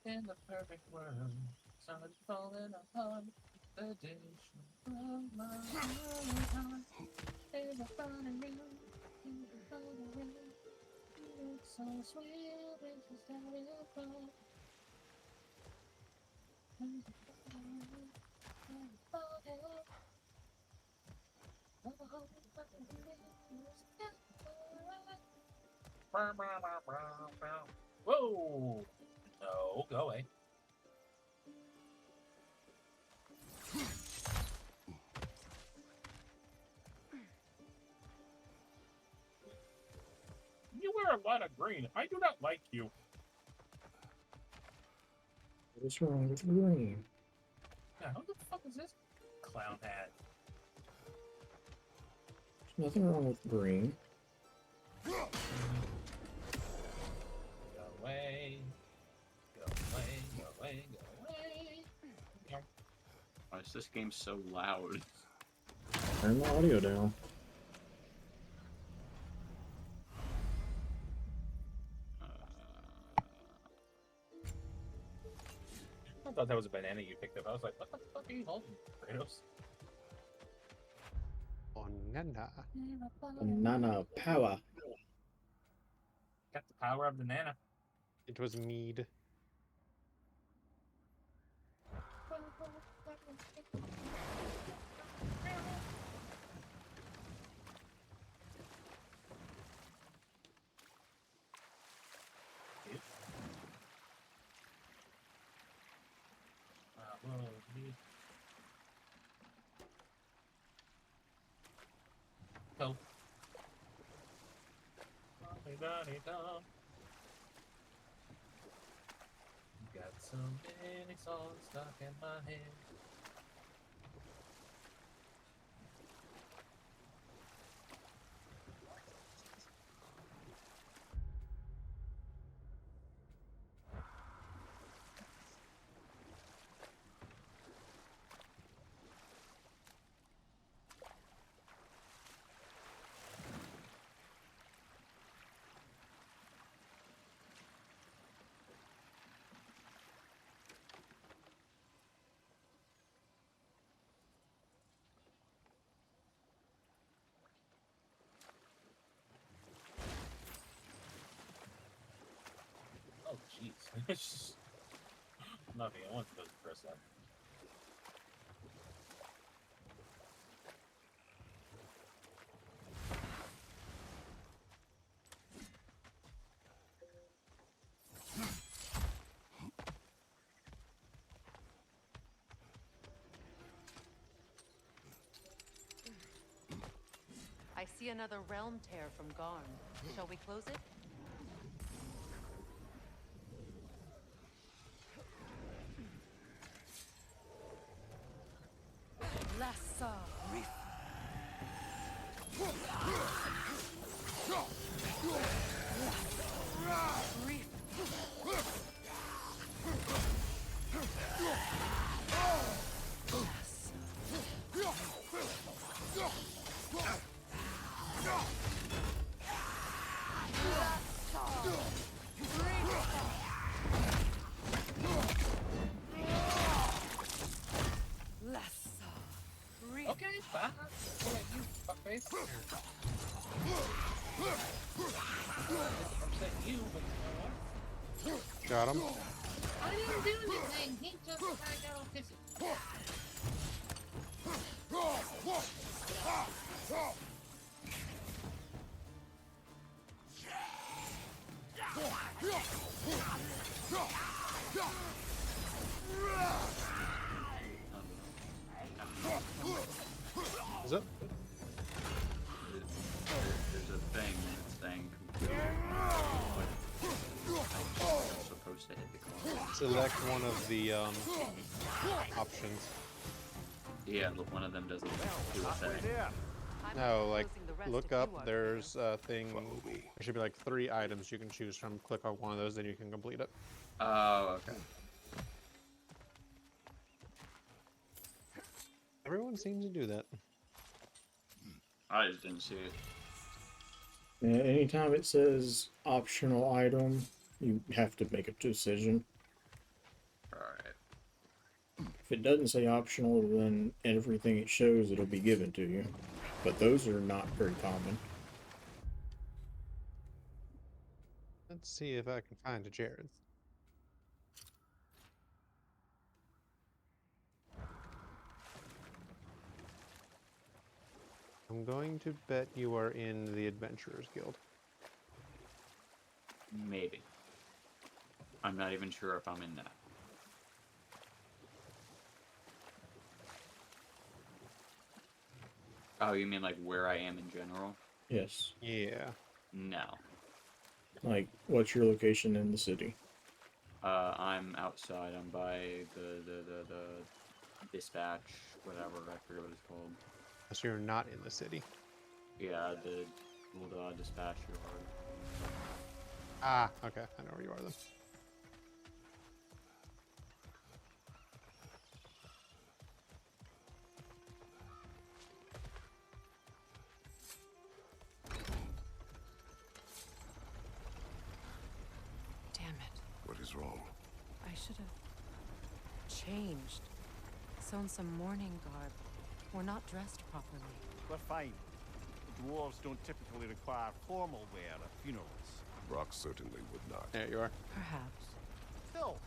In the perfect world, something's falling apart. The dish of my heart is a funny ring. It's a funny ring. It's so sweet, it's just starting apart. Whoa! No, go away. You wear a lot of green. I do not like you. What's wrong with green? Yeah, who the fuck is this clown hat? There's nothing wrong with green. Go away. Go away, go away, go away. Yep. Why is this game so loud? Turn the audio down. I thought that was a banana you picked up. I was like, what the fuck are you holding, Kratos? Banana. Banana power. Got the power of the nana. It was mead. Go. Got so many songs stuck in my head. Nothing. I want to press that. I see another realm tear from Garn. Shall we close it? Lassa. Okay, fine. Yeah, you fuckface. Upset you, but you know what? Got him. I didn't do anything. He just kind of got all pissy. Is it? There's a thing that's saying I'm supposed to hit the corner. Select one of the options. Yeah, but one of them doesn't do a thing. No, like, look up, there's a thing, there should be like 3 items you can choose from. Click on one of those, then you can complete it. Oh, okay. Everyone seems to do that. I just didn't see it. Yeah, anytime it says optional item, you have to make a decision. Alright. If it doesn't say optional, then everything it shows, it'll be given to you. But those are not very common. Let's see if I can find a Jared. I'm going to bet you are in the Adventurers Guild. Maybe. I'm not even sure if I'm in that. Oh, you mean like where I am in general? Yes. Yeah. No. Like, what's your location in the city? I'm outside. I'm by the dispatch, whatever. I forget what it's called. So you're not in the city. Yeah, the dispatch yard. Ah, okay. I know where you are then. Damn it. What is wrong? I should have changed. Sewn some mourning garb. We're not dressed properly. We're fine. Dwarves don't typically require formal wear at funerals. Brock certainly would not. There you are. Perhaps. Still,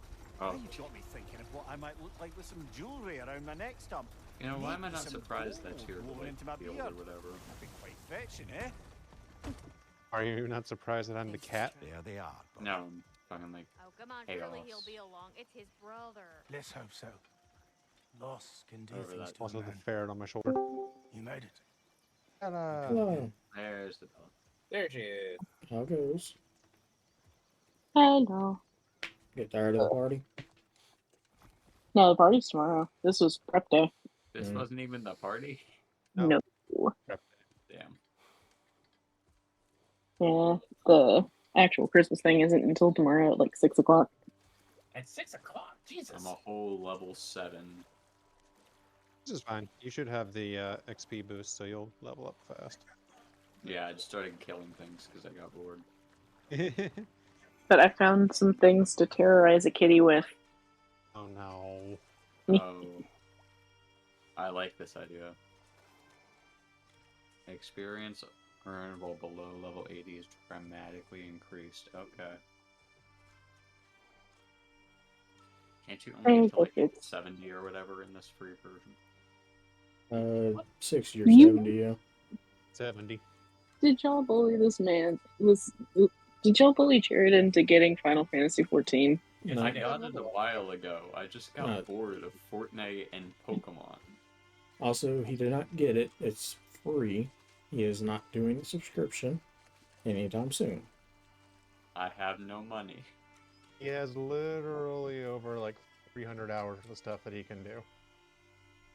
Oh. now you've got me thinking of what I might look like with some jewellery around my neck stump. You know, why am I Maybe not some surprised that gold you're woven like into my field beard. or whatever? That'd be quite fetching, eh? Are you not surprised that I'm the cat? There they are. No, I'm fucking like. Oh, come on, Chaos. surely he'll be along. It's his brother. Let's hope so. Loss can do Over things that. to a Also the man. ferret on my shoulder. You made it. Ta-da! Hello. There's the bell. There she is. How goes? Hello. Get tired of the party? No, the party's tomorrow. This was prep day. This wasn't even the party. No. Damn. Yeah, the actual Christmas thing isn't until tomorrow at like 6 o'clock. At 6 o'clock? Jesus. I'm a whole level 7. This is fine. You should have the XP boost, so you'll level up fast. Yeah, I just started killing things because I got bored. But I found some things to terrorize a kitty with. Oh no. Oh. I like this idea. Experience earnable below level 80 is dramatically increased. Okay. Can't you only I get to like think it's 70 or whatever in this free version? 60 or You 70, yeah. 70. did y'all bully this man? Did y'all bully Jared into getting Final Fantasy 14? Yes, No. I got it a while ago. I just got No. bored of Fortnite and Pokemon. Also, he did not get it. It's free. He is not doing a subscription anytime soon. I have no money. He has literally over like 300 hours of stuff that he can do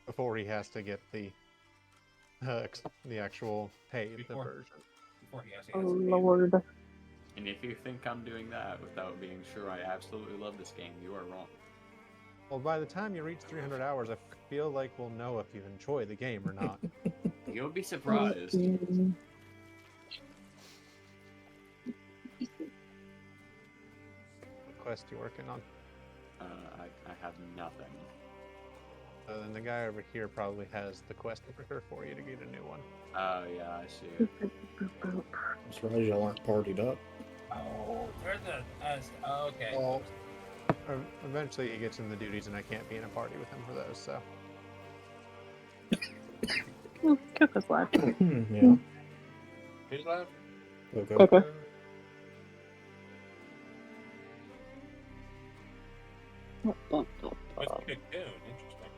before he has to get the actual paid version. Before he actually Oh has to pay. Lord. And if you think I'm doing that without being sure I absolutely love this game, you are wrong. Well, by the time you reach 300 hours, I feel like we'll know if you enjoy the game or not. You'll be surprised. Mm. What quest you working on? I have nothing. So then the guy over here probably has the quest trigger for you to get a new one. Oh, yeah, I see it. I'm surprised y'all aren't partied up. Oh, where's the... oh, okay. Well, eventually he gets in the duties and I can't be in a party with him for those, so. Coco's left. Yeah. Who's left? Okay. Coco. Oh, it's Cocoon. Interesting.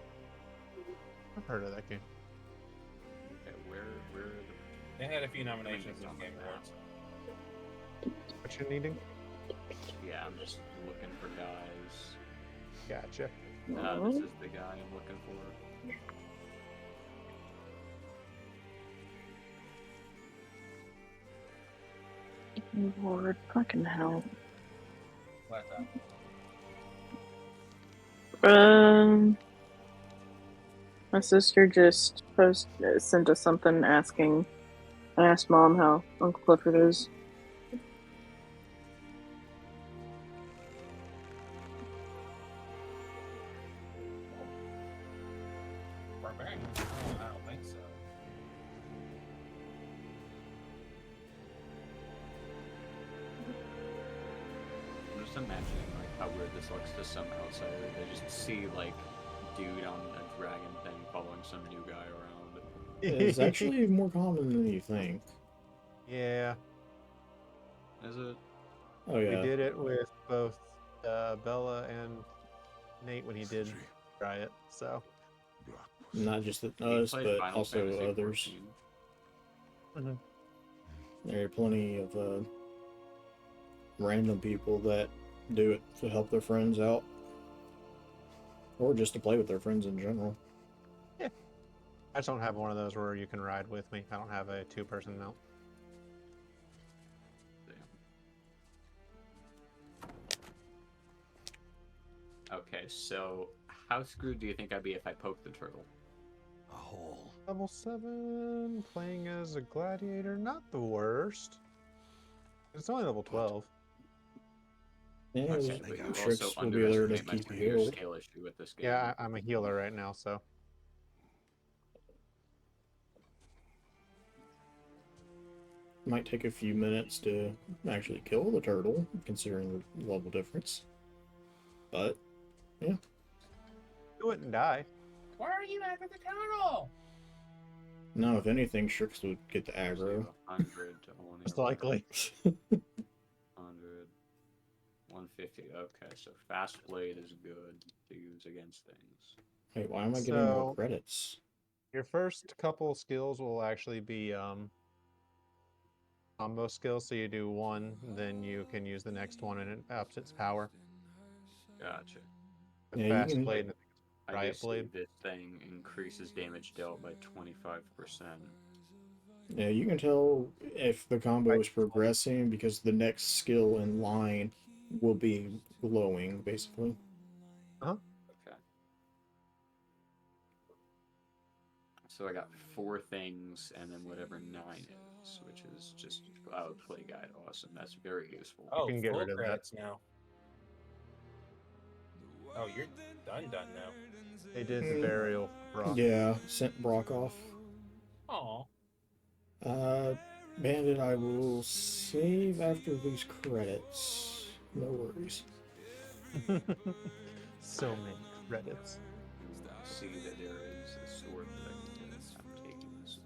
I've heard of that game. Okay, where are the... They had a few nominations in Game Awards. What you needing? Yeah, I'm just looking for guys. Gotcha. This is the guy I'm looking for. Lord, fucking hell. What's up? My sister just sent us something asking. I asked Mom how Uncle Clifford is. Barbarian? I don't think so. I'm just imagining like how weird this looks to some outsider. They just see like dude on a dragon thing following some new guy around. It's actually more common than you think. Yeah. Is it? Oh, yeah. We did it with both Bella and Nate when he did try it, so. Not just us, played but Final also Fantasy others. 14. There are plenty of random people that do it to help their friends out. Or just to play with their friends in general. Yeah. I just don't have one of those where you can ride with me. I don't have a two-person mount. Okay, so how screwed do you think I'd be if I poked the turtle? A hole. Level 7, playing as a gladiator, not the worst. It's only level 12. Yeah, Okay, but you tricks also will be there to underestimate my keep you severe healed. skill issue with this game. Yeah, I'm a healer right now, so. Might take a few minutes to actually kill the turtle, considering the level difference. But, yeah. You wouldn't die. Why are you after the turtle? No, if anything, Strix would get the aggro. 100 to only Most likely. 100, 150. Okay, so fast blade is good to use against things. Wait, why am I getting more credits? Your first couple skills will actually be combo skills, so you do one, then you can use the next one and it ups its power. Gotcha. With Yeah, fast you can... blade and I riot just see blade. this thing increases damage dealt by 25%. Yeah, you can tell if the combo is progressing because the next skill in line will be glowing, basically. Uh-huh. Okay. So I got 4 things and then whatever 9 is, which is just play guide. Awesome. That's very useful. Oh, You can get full rid of that. credits now. Oh, you're done now. They did the burial for Brock. Yeah, sent Brock off. Aw. Bandit, I will save after these credits. No worries. so many credits. See that there is a sword that I can get. I'm taking the sword.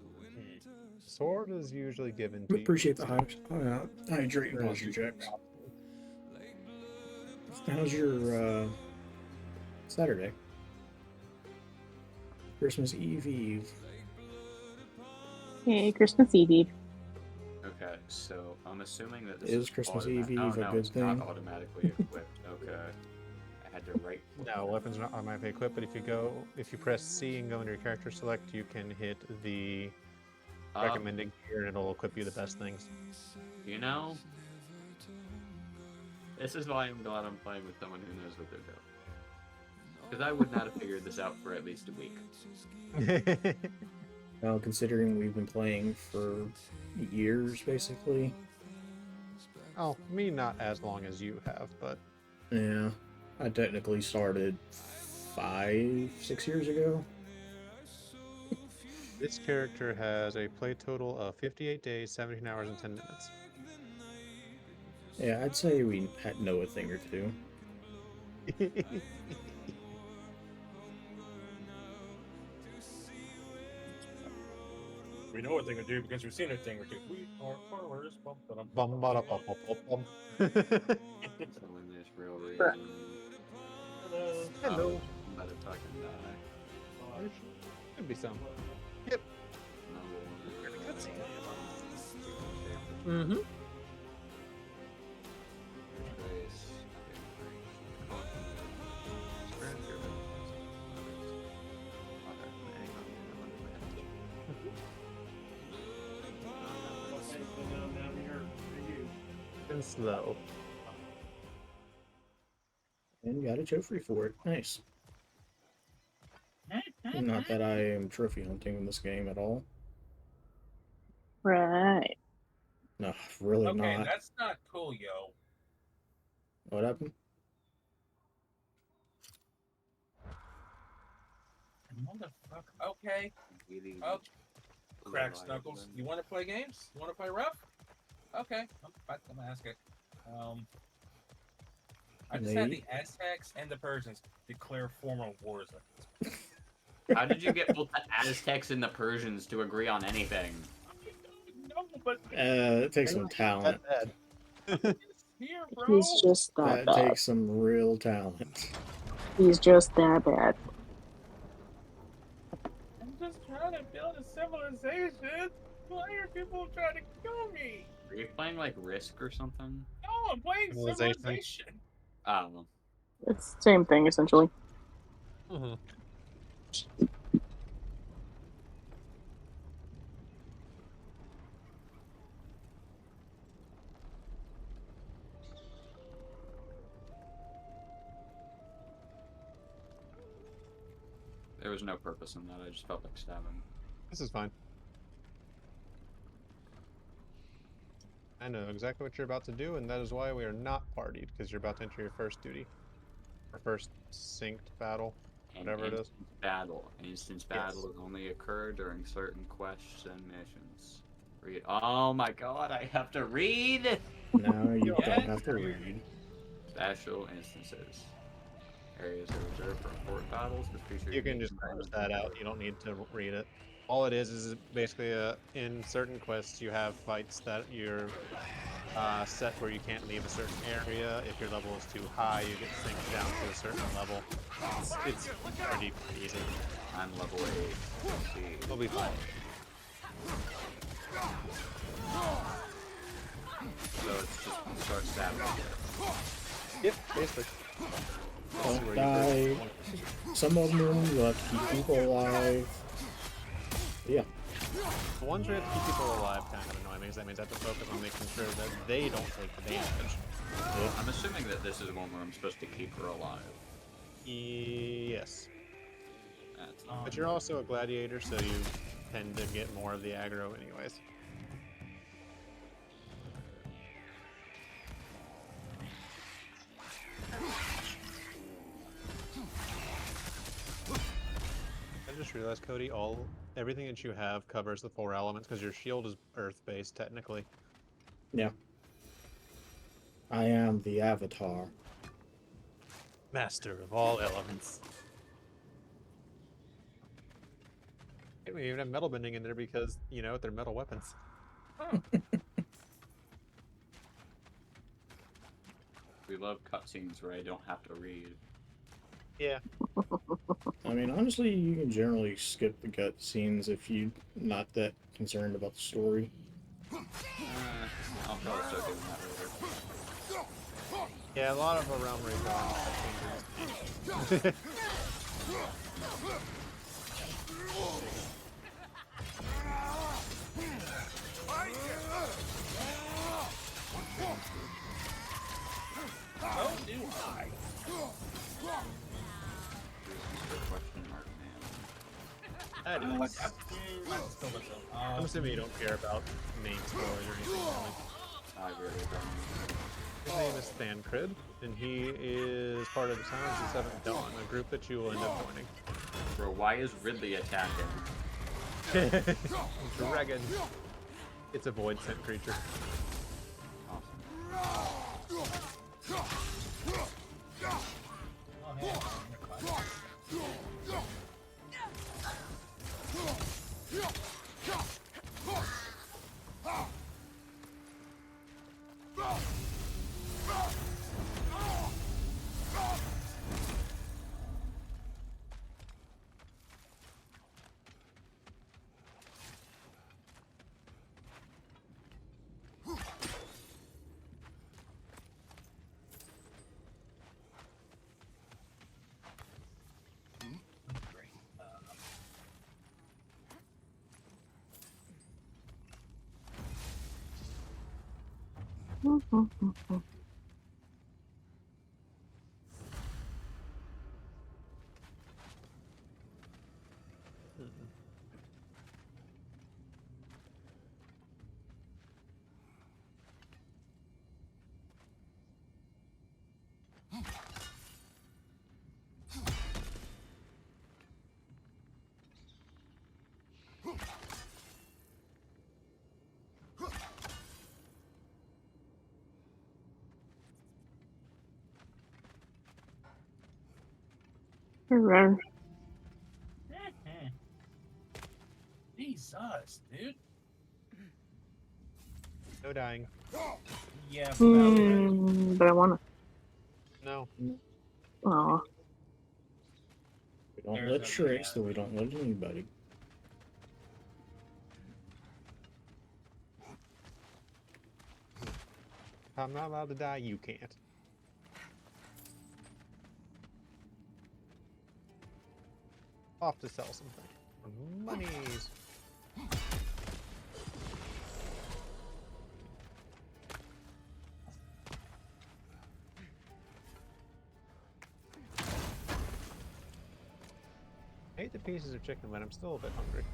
Sword is usually given to We you. appreciate the hydrate and posture checks. How's your Saturday? Christmas Eve. Hey, Christmas Eve. Okay, so I'm assuming that this Is Christmas Eve oh, a no, good it's thing? not automatically equipped. Okay. I had to write. No, weapons are not automatically equipped, but if you press C and go into your character select, you can hit the recommended gear and it'll equip you the best things. You know, this is why I'm glad I'm playing with someone who knows what they're doing. Because I would not have figured this out for at least a week. Well, considering we've been playing for years, basically. Oh, me not as long as you have, but... Yeah, I technically started 5-6 years ago. This character has a play total of 58 days, 17 hours, and 10 minutes. Yeah, I'd say we know a thing or two. We know a thing or two because we've seen a thing or two. We are farmers. Bum, ba, da, bum, bum, bum, bum. When there's real reason. Hello. Hello. I'm about to fucking die. Could be some. Yep. Mm-hmm. And slow. And got a trophy for it. Nice. Not that I am trophy hunting in this game at all. Right. No, really Okay, not. that's not cool, yo. What happened? Motherfucker. Okay. Oh, crack Snuggles. You want to play games? You want to play rough? Okay. I'm gonna ask it. I just had the Aztecs and the Persians declare formal wars. How did you get both the Aztecs and the Persians to agree on anything? No, but It takes some talent. here, bro. He's just that bad. Takes some real talent. He's just that bad. I'm just trying to build a civilization. Why are people trying to kill me? Are you playing like Risk or something? No, I'm playing civilization. I don't know. It's the same thing, essentially. Mm-hmm. There was no purpose in that. I just felt like stabbing. This is fine. I know exactly what you're about to do, and that is why we are not partied, because you're about to enter your first duty. Or first synced battle, whatever it is. Instance battles only occur during certain quests and missions. Read. Oh my god, I have to read! No, you don't have to read. Special instances. Areas are reserved for important battles. You can just cross that out. You don't need to read it. All it is basically in certain quests you have fights that you're set where you can't leave a certain area. If your level is too high, you get synced down to a certain level. It's pretty easy. I'm level 8. Let's see. We'll be fine. So it's just start stabbing. Yep, basically. Don't die. Some of them will have to keep people alive. Yeah. The ones where you have to keep people alive kind of annoy me, because that means I have to focus on making sure that they don't take the damage. Yeah. I'm assuming that this is one where I'm supposed to keep her alive. Yes. But you're also a gladiator, so you tend to get more of the aggro anyways. I just realized, Cody, everything that you have covers the 4 elements, because your shield is earth-based, technically. Yeah. I am the Avatar. Master of all elements. We even have metal bending in there because, you know, they're metal weapons. We love cutscenes where I don't have to read. Yeah. I mean, honestly, you can generally skip the cutscenes if you're not that concerned about the story. I'll probably start doing that later. Yeah, a lot of Realm Raid cutscenes. So do I. That is. I'm assuming you don't care about main story or anything. I really don't. His name is Thancred, and he is part of the Silence of the Seventh Dawn, a group that you will end up joining. Bro, why is Ridley attacking? Dragon. It's a void scent creature. Right. Jesus, dude. No dying. Yeah, But I wanna. No. Aw. We don't let Shrek, so we don't let anybody. If I'm not allowed to die, you can't. Off to sell something. Monies. I ate the pieces of chicken, but I'm still a bit hungry.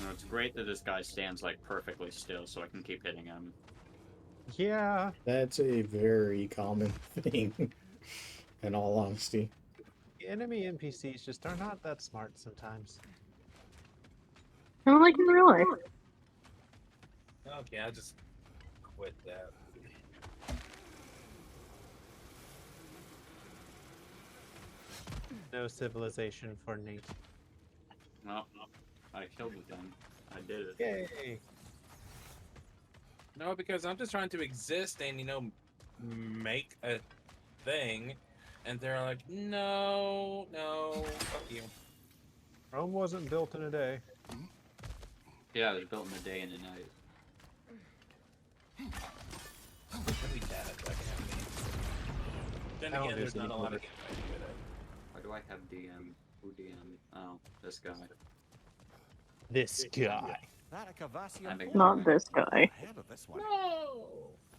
You know, it's great that this guy stands like perfectly still so I can keep hitting him. Yeah. That's a very common thing, in all honesty. Enemy NPCs just are not that smart sometimes. Kind of like in real life. Okay, I just quit that. No civilization for Nate. No, I killed the thing. I did it. Yay! No, because I'm just trying to exist and, you know, make a thing. And they're like, no, fuck you. Rome wasn't built in a day. Yeah, it was built in a day and a night. Really bad at that kind of game. Then again, there's not a lot of games I can get at. Why do I have DM? Who DM? Oh, this guy. This guy. Not this guy. No!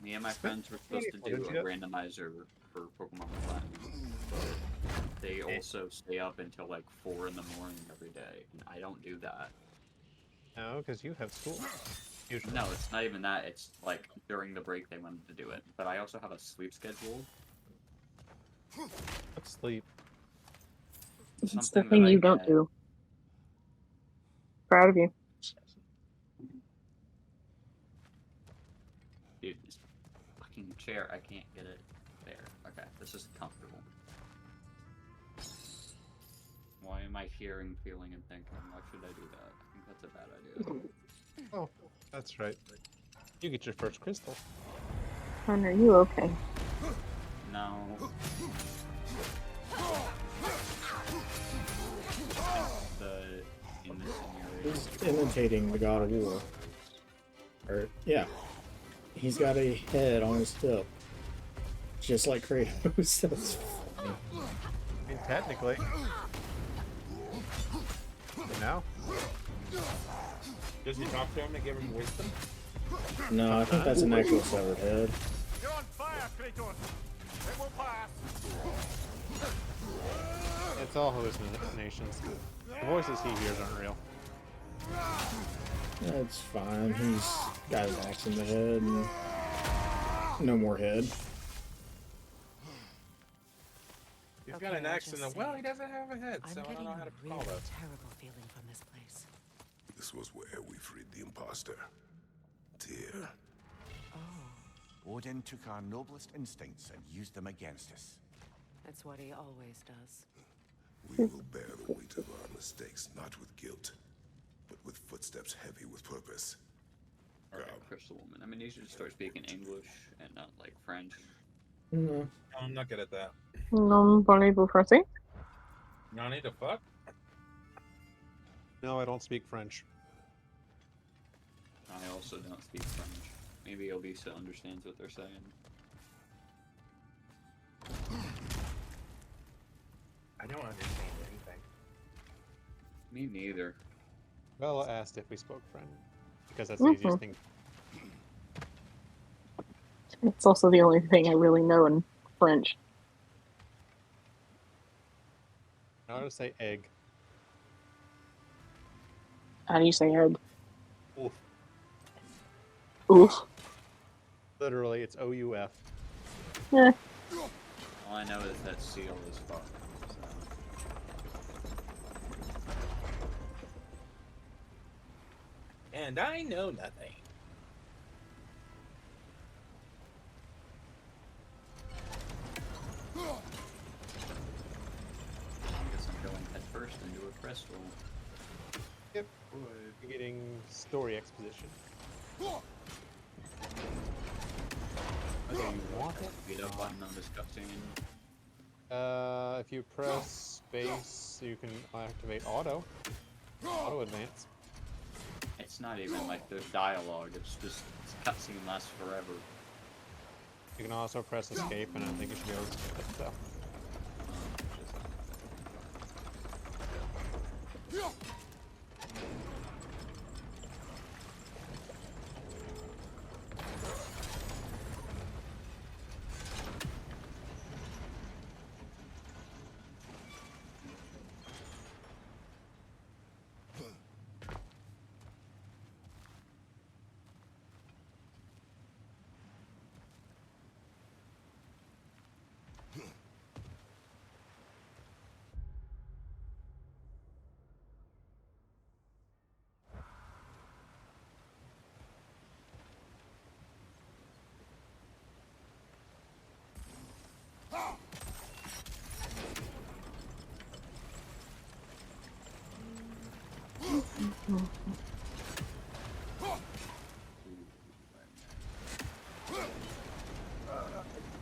Me and my friends were supposed to do a randomizer for Pokemon Platinum, but they also stay up until like 4 in the morning every day, and I don't do that. No, because you have school. Usually. No, it's not even that. It's like during the break they wanted to do it, but I also have a sleep schedule. Let's sleep. It's the thing you don't do. Proud of you. Dude, this fucking chair, I can't get it there. my hearing, feeling, and thinking. Why should I do that? I think that's a bad idea. Oh, that's right. You get your first crystal. Hun, are you okay? No. In the scenario. He's imitating the God of War. Or, yeah. He's got a head on his tip. Just like Kratos. That's funny. I mean, technically. You know? Does he talk to him to give him wisdom? No, I think that's an actual severed head. You're on fire, Kratos! It will pass! It's all hallucinations. The voices he hears aren't real. That's fine. He's got his axe in the head and no more head. He's got an axe in the well, he doesn't have a head, so I don't know how to call that. Terrible feeling from this place. This was where we freed the imposter. Tyr. Odin took our noblest instincts and used them against us. That's what he always does. We will bear the weight of our mistakes, not with guilt, but with footsteps heavy with purpose. Alright, Crystal Woman. I mean, you should start speaking English and not like French. No. I'm not good at that. Non parlez-vous français? Y'all need to fuck? No, I don't speak French. I also don't speak French. Maybe Elisa understands what they're saying. I don't understand anything. Me neither. Bella asked if we spoke French, because that's the easiest thing. It's also the only thing I really know in French. I want to say egg. How do you say egg? Oof. Oof. Literally, it's O-U-F. Eh. All I know is that seal is fuck. So. And I know nothing. I guess I'm going head first into a crystal. Yep. We're getting story exposition. Whether you want it. Beat up button on this cutscene. If you press space, you can activate auto advance. It's not even like there's dialogue, it's just cutscene lasts forever. You can also press escape, and I think you should be able to skip it, so.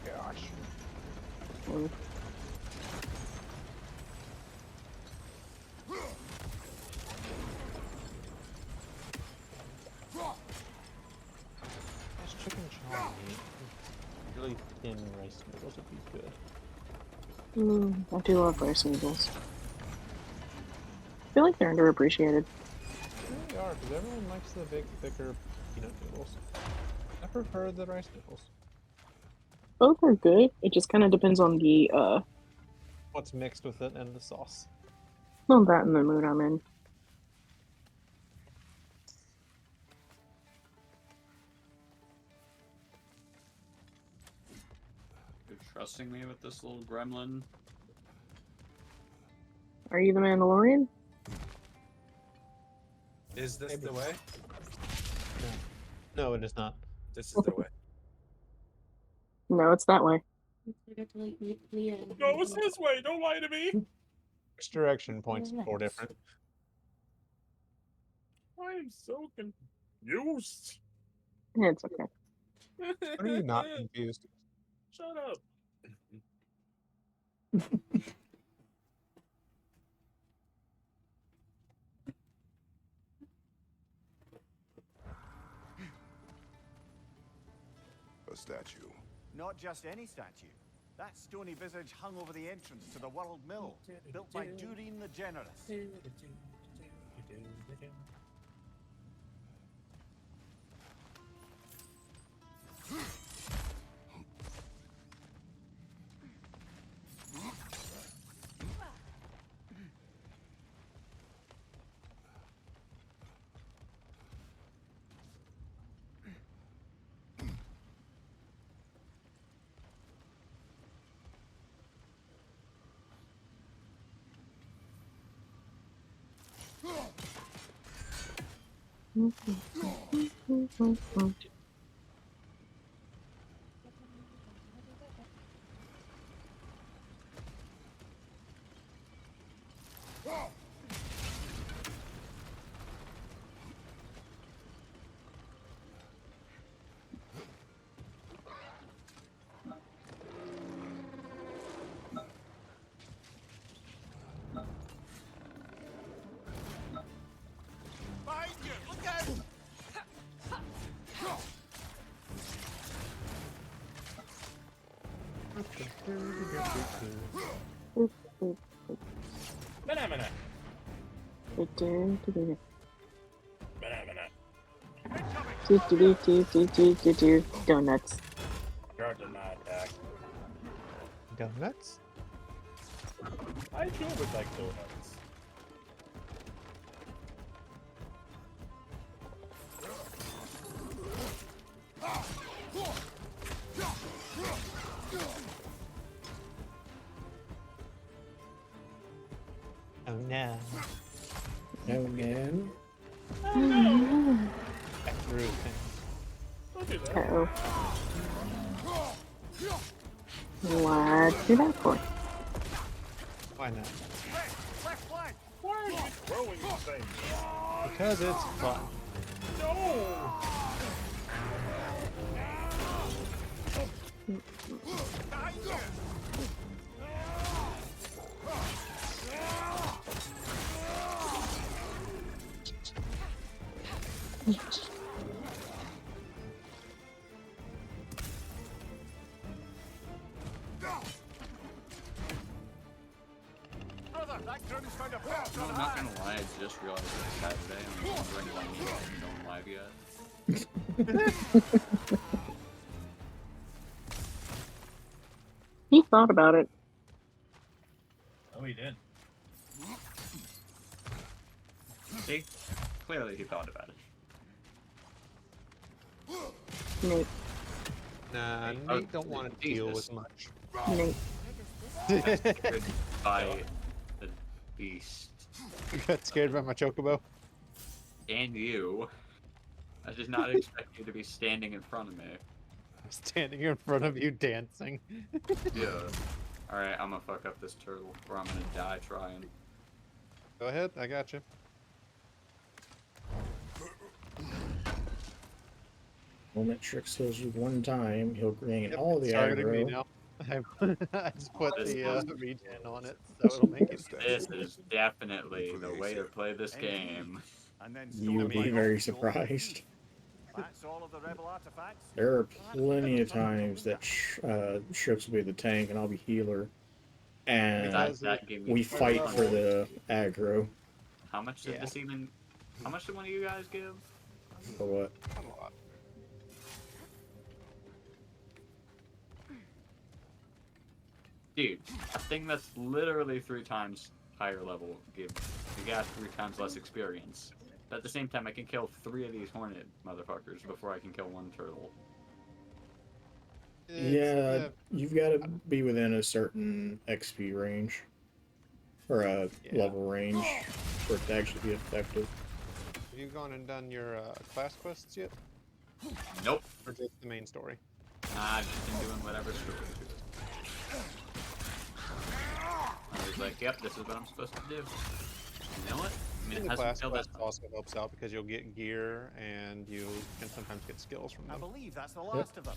Gosh. This chicken chow meat, really thin rice noodles would be good. I do love rice noodles. I feel like they're underappreciated. They are, because everyone likes the big, thicker peanut noodles. I prefer the rice noodles. Both are good. It just kind of depends on the What's mixed with it and the sauce. on that and the mood I'm in. You're trusting me with this little gremlin? Are you the Mandalorian? Is this the way? No, it is not. This is the way. No, it's that way. No, it's this way. Don't lie to me. Which direction points four different? I'm so confused. It's okay. What are you not confused? Shut up. A statue. Not just any statue. That stony visage hung over the entrance to the World Mill, built by Durin the Generous. Behind you! Look out! Banana. Donuts. You're denied attack. Donuts? I too would like donuts. Oh no. No, man. I threw things. Don't do that. Uh-oh. What do that for? Why not? Left flank! Why are you throwing things? Because it's fun. No! Behind you! Brother, that groom's found a box No, on I'm not gonna lie, I just realized it's Saturday. I'm wondering why you haven't gone live yet. He thought about it. Oh, he did. See? Clearly he thought about it. Nate. Nah, Oh, Nate don't want to deal with much. Nate. By the beast. You got scared by my chocobo? And you. I did not expect you to be standing in front of me. I'm standing in front of you dancing. Yeah. Alright, I'm gonna fuck up this turtle, or I'm gonna die trying. Go ahead, I got you. Moment Trix kills you one time, he'll gain Yep, all it's the targeting me aggro. now. I just put This the is- regen on it, so it'll make it. This is definitely the way to play this game. And then You will be very surprised. That's all of the rebel artifacts. There are plenty of times that Strips will be the tank and I'll be healer. And That gave me we fight for the aggro. How much did this even... How much did one of you guys give? For what? Dude, a thing that's literally 3 times higher level gives the guy 3 times less experience. But at the same time, I can kill 3 of these hornet motherfuckers before I can kill 1 turtle. Yeah, you've got to be within a certain XP range. Or a level range for it to actually be effective. Have you gone and done your class quests yet? Nope. Or just the main story? I've just been doing whatever story. There's like, yep, this is what I'm supposed to do. You know what? I mean, it The hasn't class failed that quest time. also helps out because you'll get gear and you can sometimes get skills from I them. believe that's the last of them.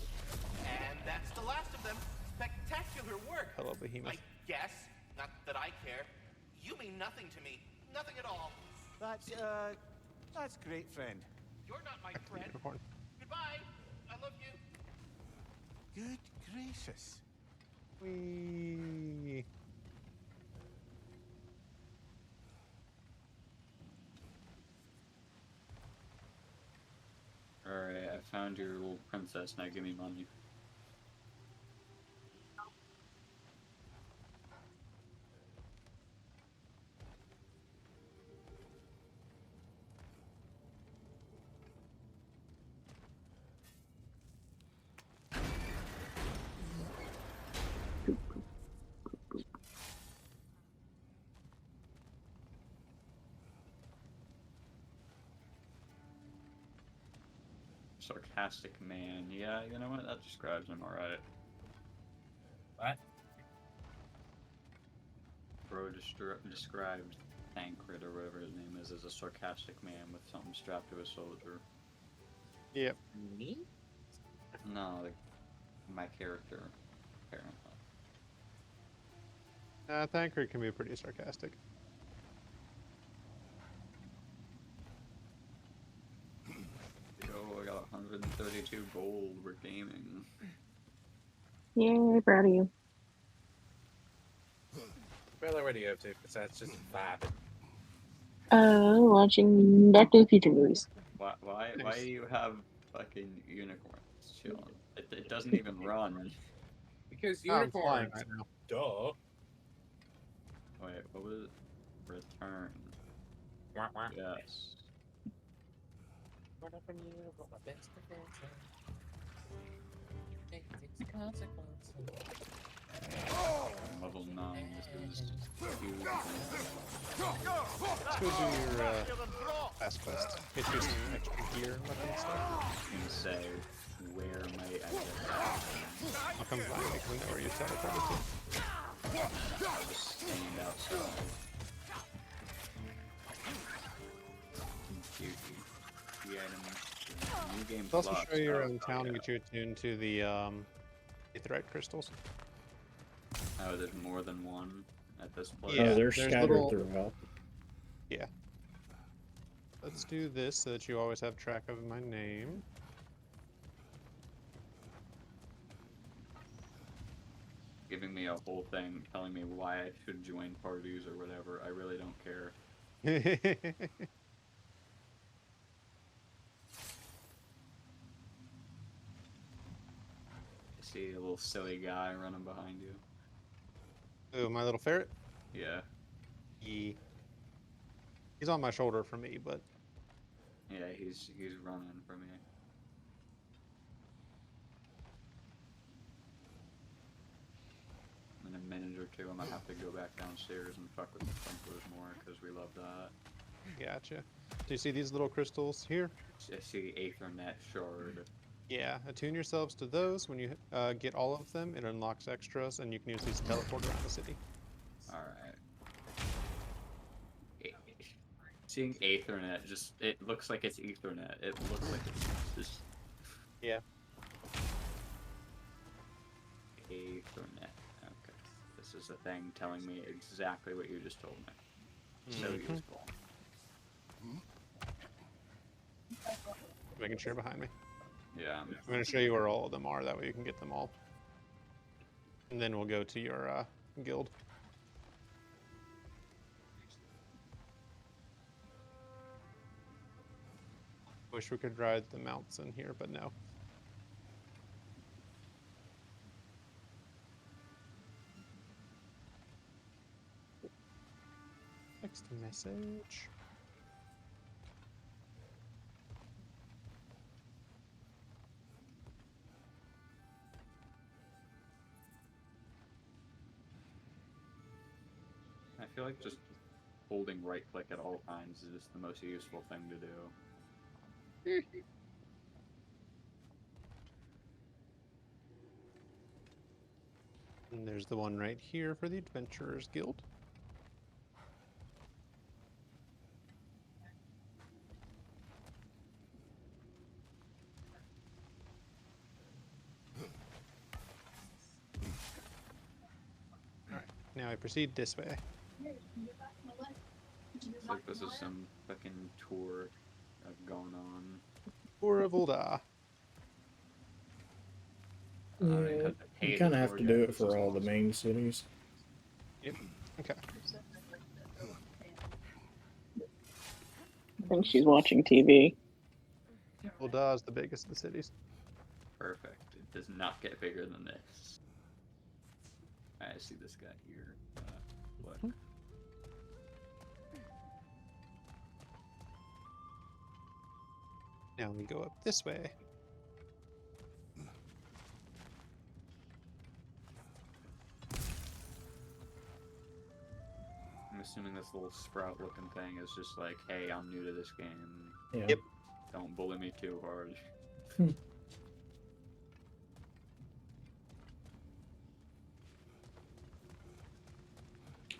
And that's the last of them. Spectacular work. Hello, Behemoth. I guess. Not that I care. You mean nothing to me. Nothing at all. That's great, friend. You're not my friend. Unicorn. Goodbye. I love you. Good gracious. Whee. Alright, I found your little princess, now give me money. Sarcastic man. Yeah, you know what? That describes him alright. What? Bro described Tancred, or whatever his name is, as a sarcastic man with something strapped to a soldier. Yep. Me? No, like, my character, apparently. Thancred can be pretty sarcastic. Yo, I got 132 gold. We're gaming. Yay, proud of you. What are you up to? Besides just vibing. Watching Back to the Future movies. Why do you have fucking unicorns chilling? It doesn't even run. Because I'm flying unicorns. right now. Duh. Wait, what was it? Return. Wah, wah. Yes. Run up on you, but my best defense. Take these consequences. Level 9. This is huge. Let's go do your fast quest. Get you some extra gear and weapon stuff. I was gonna say, where might I get that? I'll come by because we know where you teleported to. I'll just stand outside. The item. New game Let's also plus. show you around Oh, town and yeah. get you attuned to the aetherite crystals. Oh, there's more than one at this place. Yeah, they're there's scattered little- throughout. Yeah. Let's do this so that you always have track of my name. Giving me a whole thing telling me why I should join parties or whatever. I really don't care. I see a little silly guy running behind you. Oh, my little ferret? Yeah. He's on my shoulder for me, but Yeah, he's running for me. In a minute or two, I'm gonna have to go back downstairs and fuck with the sprinklers more because we love that. gotcha. Do you see these little crystals here? I see Aethernet shard. Yeah, attune yourselves to those. When you get all of them, it unlocks extras, and you can use these to teleport around the city. Alright. Seeing Aethernet, it looks like it's Ethernet. It looks like it's just... Yeah. Aethernet. Okay. This is a thing telling me exactly what you just told me. So useful. Making sure behind me. Yeah. I'm going to show you where all of them are. That way you can get them all. And then we'll go to your guild. Wish we could ride the mounts in here, but no. Next message. I feel like just holding right click at all times is just the most useful thing to do. And there's the one right here for the Adventurers Guild. Now we proceed this way. It's like this is some fucking tour going on. Tour of Ul'dah. Yeah, you kind of have to do it for all the main cities. Yep. Okay. I think she's watching TV. Ul'dah is the biggest of the cities. Perfect. It does not get bigger than this. I see this guy here. Look. Now we go up this way. I'm assuming this little sprout looking thing is just like, hey, I'm new to this game. Yeah. Yep. Don't bully me too hard.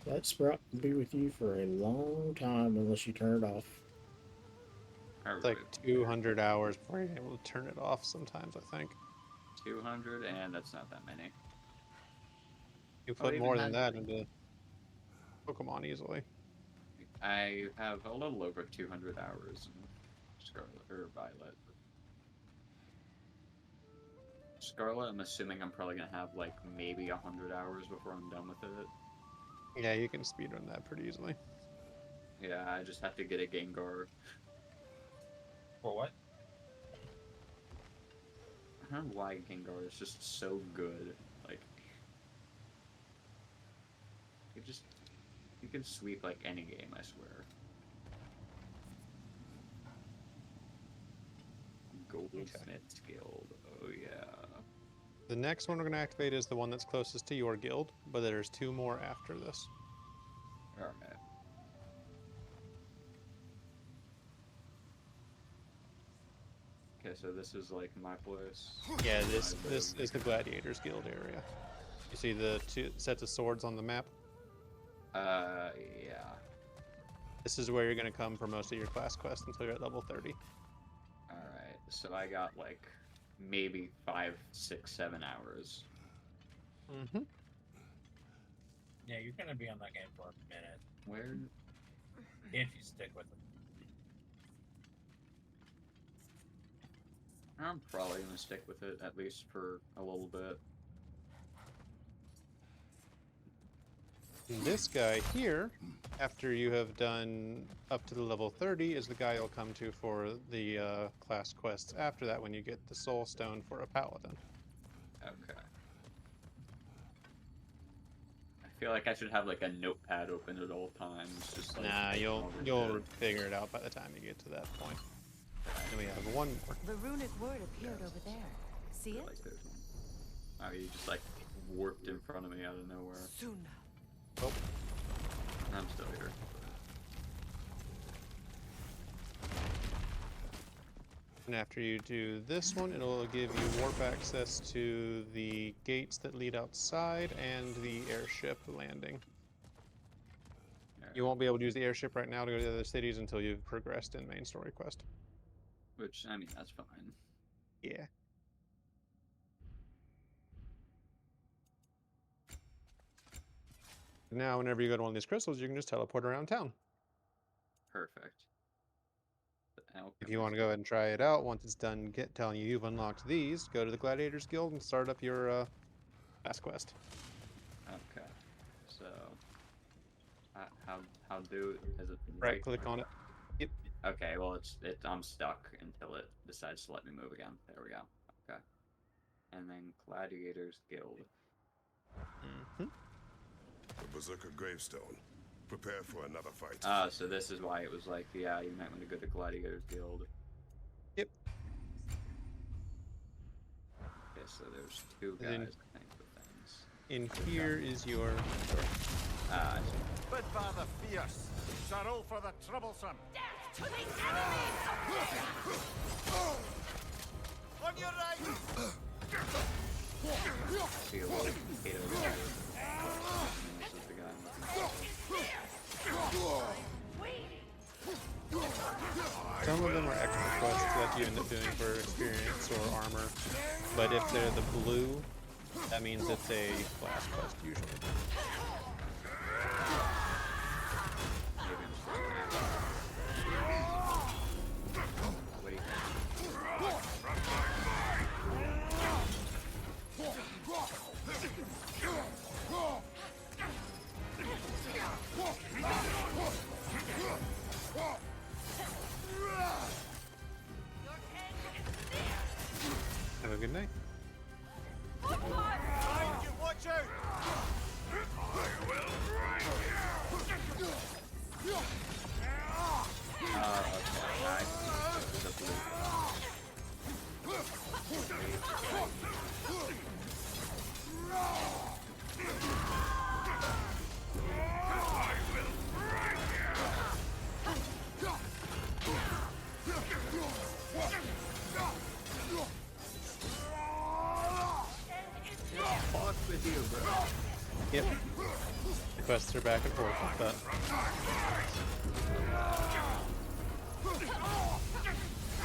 That sprout will be with you for a long time unless you turn it off. It's like 200 hours before you're able to turn it off sometimes, I think. 200, and that's not that many. You put more than that into Pokemon easily. I have a little over 200 hours in Scarlet or Violet. Scarlet, I'm assuming I'm probably gonna have like maybe 100 hours before I'm done with it. Yeah, you can speedrun that pretty easily. Yeah, I just have to get a Gengar. For what? I don't know why Gengar is just so good. Like, you can sweep like any game, I swear. Goldsmith's Guild. Oh yeah. The next one we're going to activate is the one that's closest to your guild, but there's 2 more after this. Alright. Okay, so this is like my place. Yeah, this is the Gladiators Guild area. You see the 2 sets of swords on the map? Yeah. This is where you're going to come for most of your class quests until you're at level 30. Alright, so I got like maybe 5, 6, 7 hours. Mm-hmm. Yeah, you're gonna be on that game for a minute. Where? If you stick with it. I'm probably gonna stick with it at least for a little bit. This guy here, after you have done up to the level 30, is the guy you'll come to for the class quests after that when you get the Soul Stone for a Paladin. Okay. I feel like I should have like a notepad open at all times. Just like, Nah, you'll figure it out by the time you get to that point. And we have one more. The runic word appeared over there. See it? Like this one. Oh, you just like warped in front of me out of nowhere. Soon. Oh. I'm still here. And after you do this one, it'll give you warp access to the gates that lead outside and the airship landing. You won't be able to use the airship right now to go to the other cities until you've progressed in main story quest. Which, I mean, that's fine. Yeah. Now, whenever you go to one of these crystals, you can just teleport around town. Perfect. If you want to go ahead and try it out, once it's done telling you you've unlocked these, go to the Gladiators Guild and start up your last quest. Okay. So, how do is it right click on it? Yep. Okay. Well, I'm stuck until it decides to let me move again. There we go. Okay. And then Gladiators Guild. Mm-hmm. The Berserker Gravestone. Prepare for another fight. Ah, so this is why it was like, yeah, you might want to go to Gladiators Guild. Yep. Okay, so there's 2 guys, I think, with things. In here is your... Ah, I see. Bid father fierce, sorrow for the troublesome. Death to the enemy! On your right! See a little potato guy. This is the guy. Some of them are extra quests that you end up doing for experience or armor, but if they're the blue, that means it's a class quest usually. Yep. The quests are back and forth like that.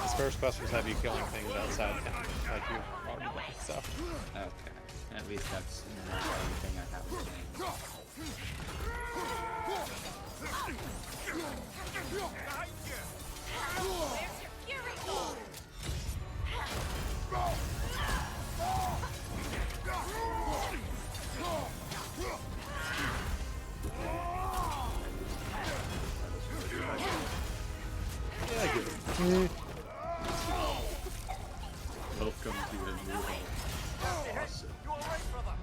This first quest was have you killing things outside town, like you've already done, so. Okay. At least that's not anything I haven't seen. Yeah, I get it. Welcome to the new home. Awesome. You alright, brother?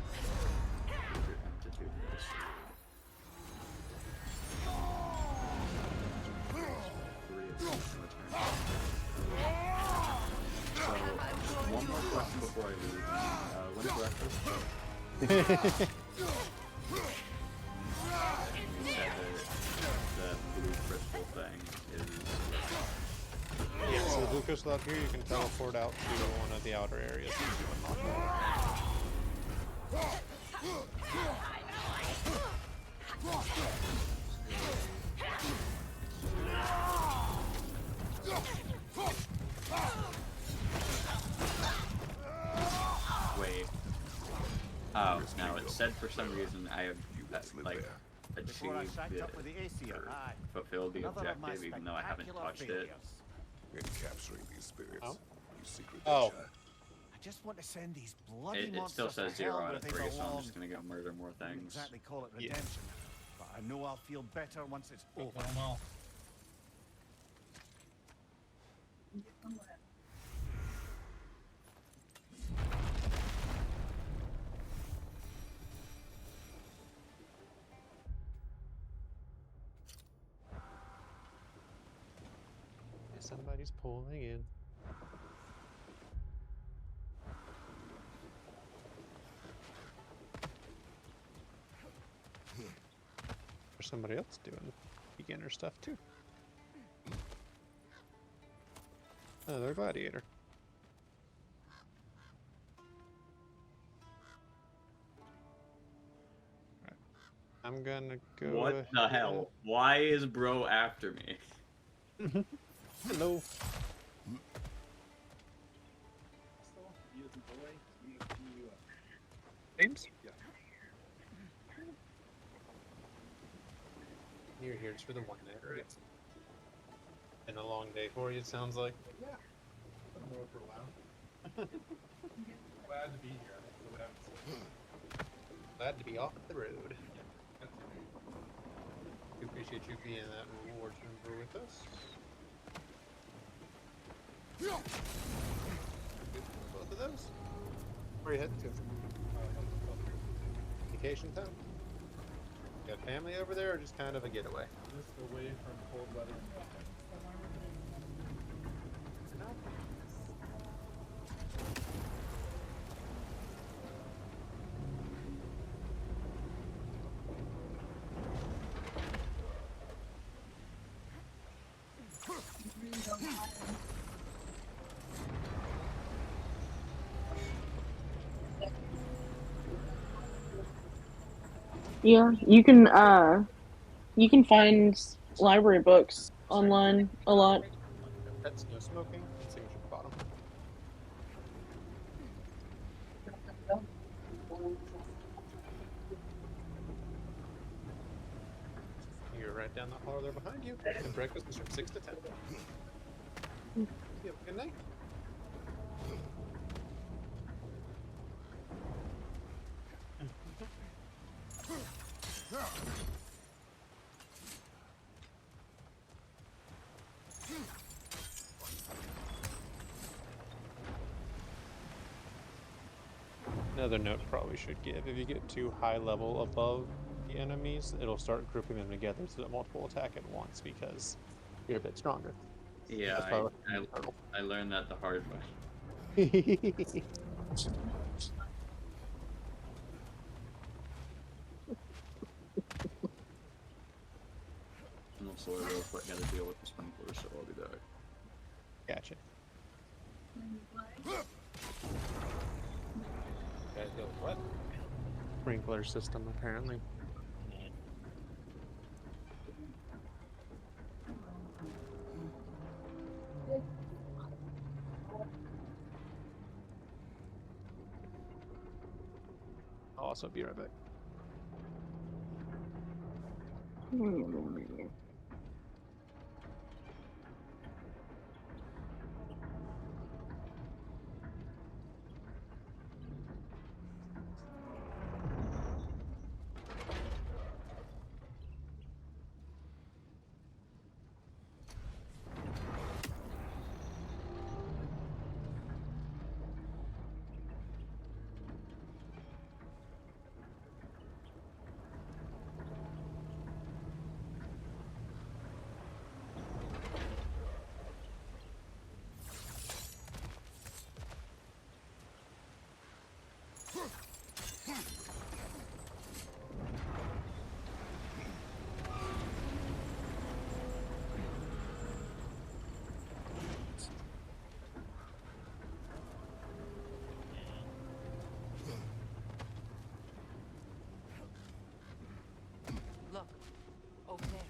Your entity list. Three of them return. So, one more question before I leave. When's breakfast? You said that blue crystal thing is... Yeah, so the blue crystal up here, you can teleport out to one of the outer areas if you unlock Wait. Oh, no, it said for some reason I have, like, achieved fulfilled the objective even though I haven't touched it. In capturing these spirits, you secret Oh. I just want to send these bloody It monsters still says to 0 hell out where of they 3, so I'm belong. just gonna go murder more I wouldn't things. exactly call it Yeah. redemption, but I know I'll feel better once it's over. Them all. Somebody's pulling in. There's somebody else doing beginner stuff too. Another gladiator. Right. I'm gonna go. What the hell? Why is bro after me? Hello. James? Yeah. You're here just for the one day, right? Been a long day for you, it sounds like. Yeah. Been on the road for a while. Glad to be here. I haven't seen Glad to be off the road. Yeah. We appreciate you being that rewards member with us. Both of those? Where are you heading to? Vacation time? Got family over there or just kind of a getaway? Just away from cold weather. Yeah, you can find library books online a lot. That's no smoking. Signature at the bottom. You're right down the hall there behind you. And breakfast is from 6 to 10. You have a good night. Another note probably should give, if you get too high level above the enemies, it'll start grouping them together so that multiple attack at once because you're a bit stronger. Yeah, I learned that the hard way. I'm also real quick gotta deal with the sprinklers, so I'll be back. Gotcha. Guys deal with what? sprinkler system, apparently. I'll also be right back. Look, over there.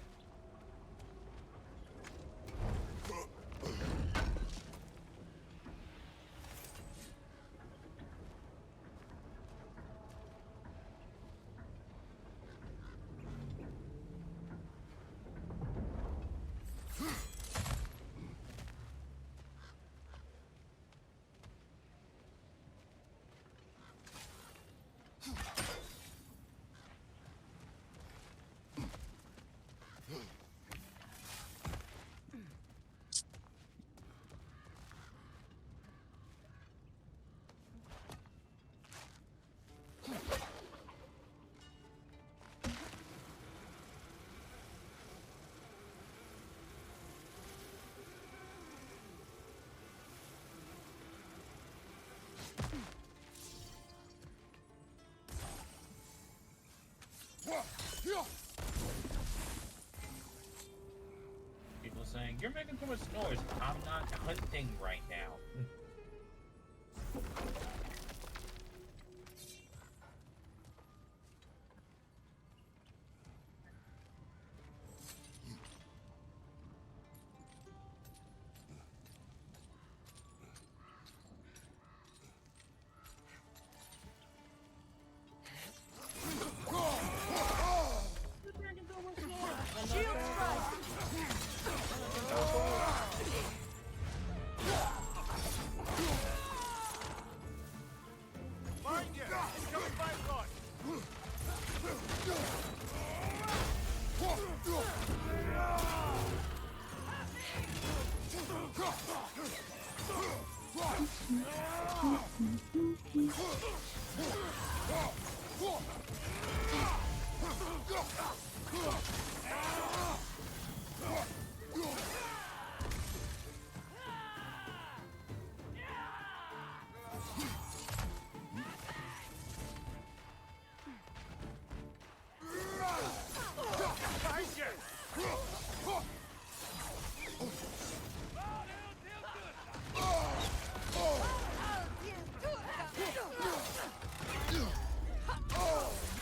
People saying, you're making too much noise. I'm not hunting right now.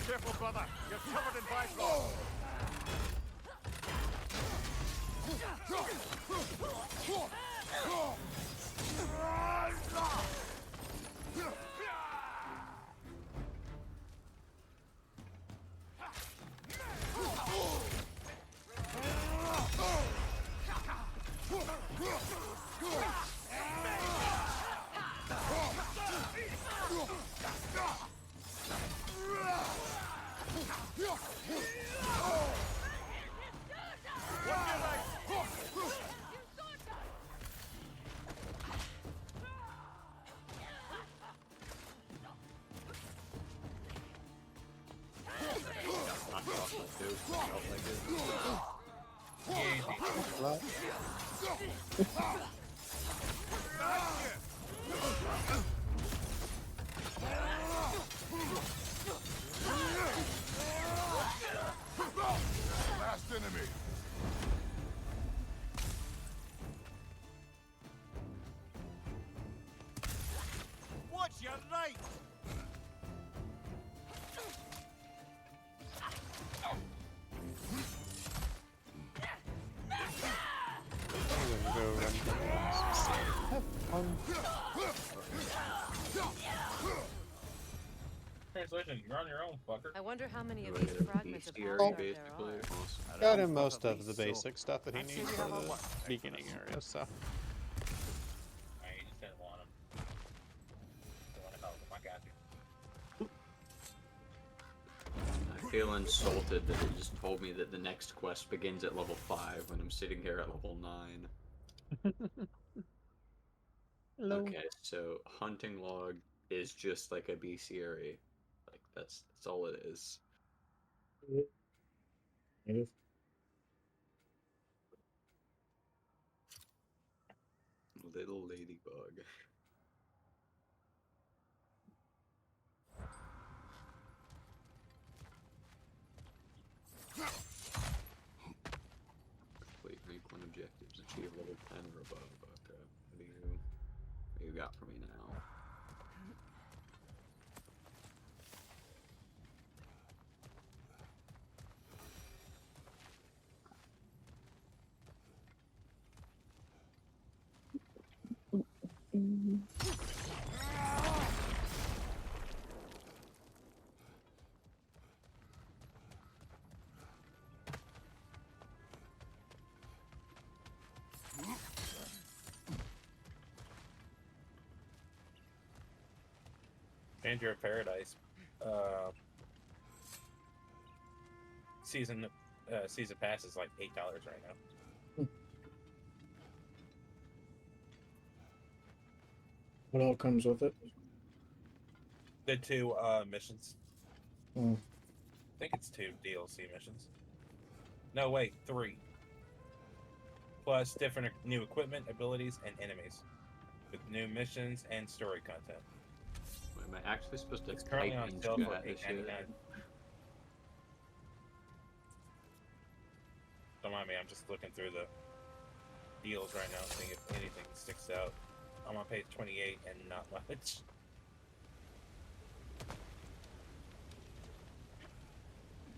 Careful, brother. You're covered in bifrost. Last enemy. Watch your right. religion. You're on your own, fucker. I wonder how many of Right, these a fragments of bestiary, Asgard there basically. are. Awesome. Got him most of the basic stuff that he needs for the beginning area, so. Alright, you just didn't want him. Don't want to help him. I got you. I feel insulted that it just told me that the next quest begins at level 5 when I'm sitting here at level 9. Hello. Okay, so hunting log is just like a bestiary. Like that's all it is. Native. Little ladybug. Complete rank 1 objectives. Achieve level 10 or above. Okay. What do you got for me now? Danger of Paradise. Season pass is like $8 right now. What all comes with it? The 2 missions. Hmm. I think it's 2 DLC missions. No, wait, 3. Plus different new equipment, abilities, and enemies. With new missions and story content. Wait, am I actually supposed to It's currently type on in sale for chat this $8.99. shit? Don't mind me, I'm just looking through the deals right now, seeing if anything sticks out. I'm on page 28 and not much.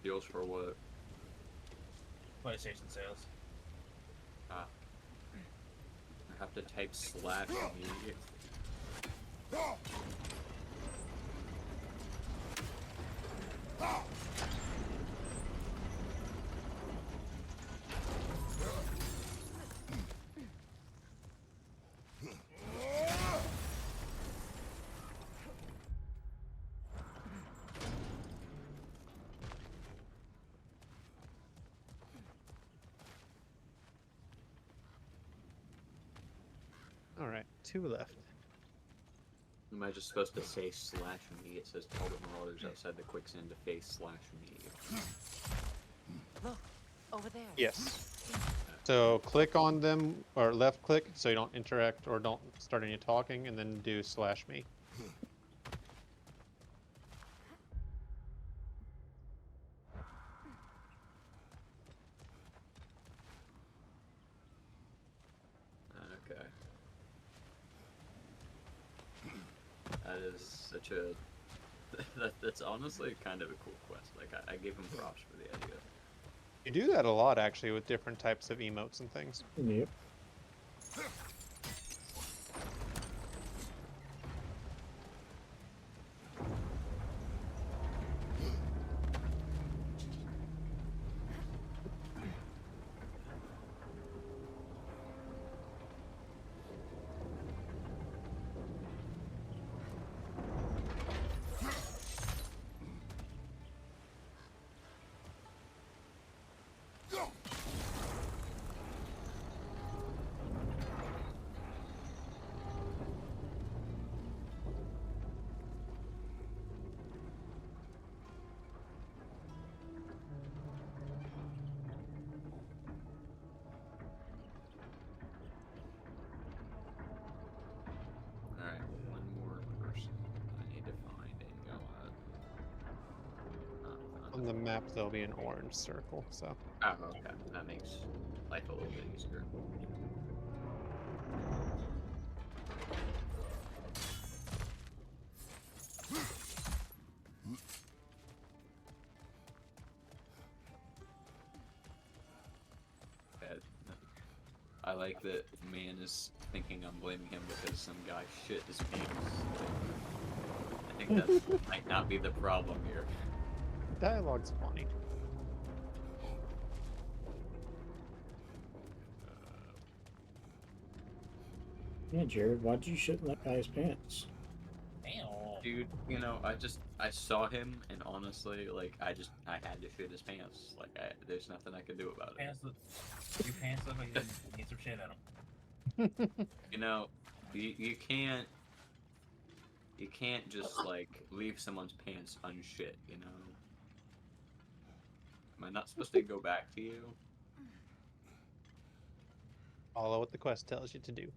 Deals for what? PlayStation sales. Ah. I have to type slash me. Alright, 2 left. Am I just supposed to say slash me? It says tell the marauders outside the quicksand to face slash me. Look, over there. Yes. So click on them, or left click, so you don't interact or don't start any talking, and then do /me. Okay. That is such a... that's honestly kind of a cool quest. Like, I give him props for the idea. You do that a lot, actually, with different types of emotes and things. Yep. Alright, one more person I need to find and go at. On the map, there'll be an orange circle, so. Oh, okay. That makes life a little bit easier. I like that man is thinking I'm blaming him because some guy shit his pants. think that might not be the problem here. Dialogue's funny. Yeah, Jared, why'd you shit in that guy's pants? Damn. Dude, you know, I saw him, and honestly, like, I had to shit his pants. Like, there's nothing I could do about it. Your pants look like you need some shit in them. You know, you can't just like leave someone's pants unshit. You know, am I not supposed to go back to you? Follow what the quest tells you to do.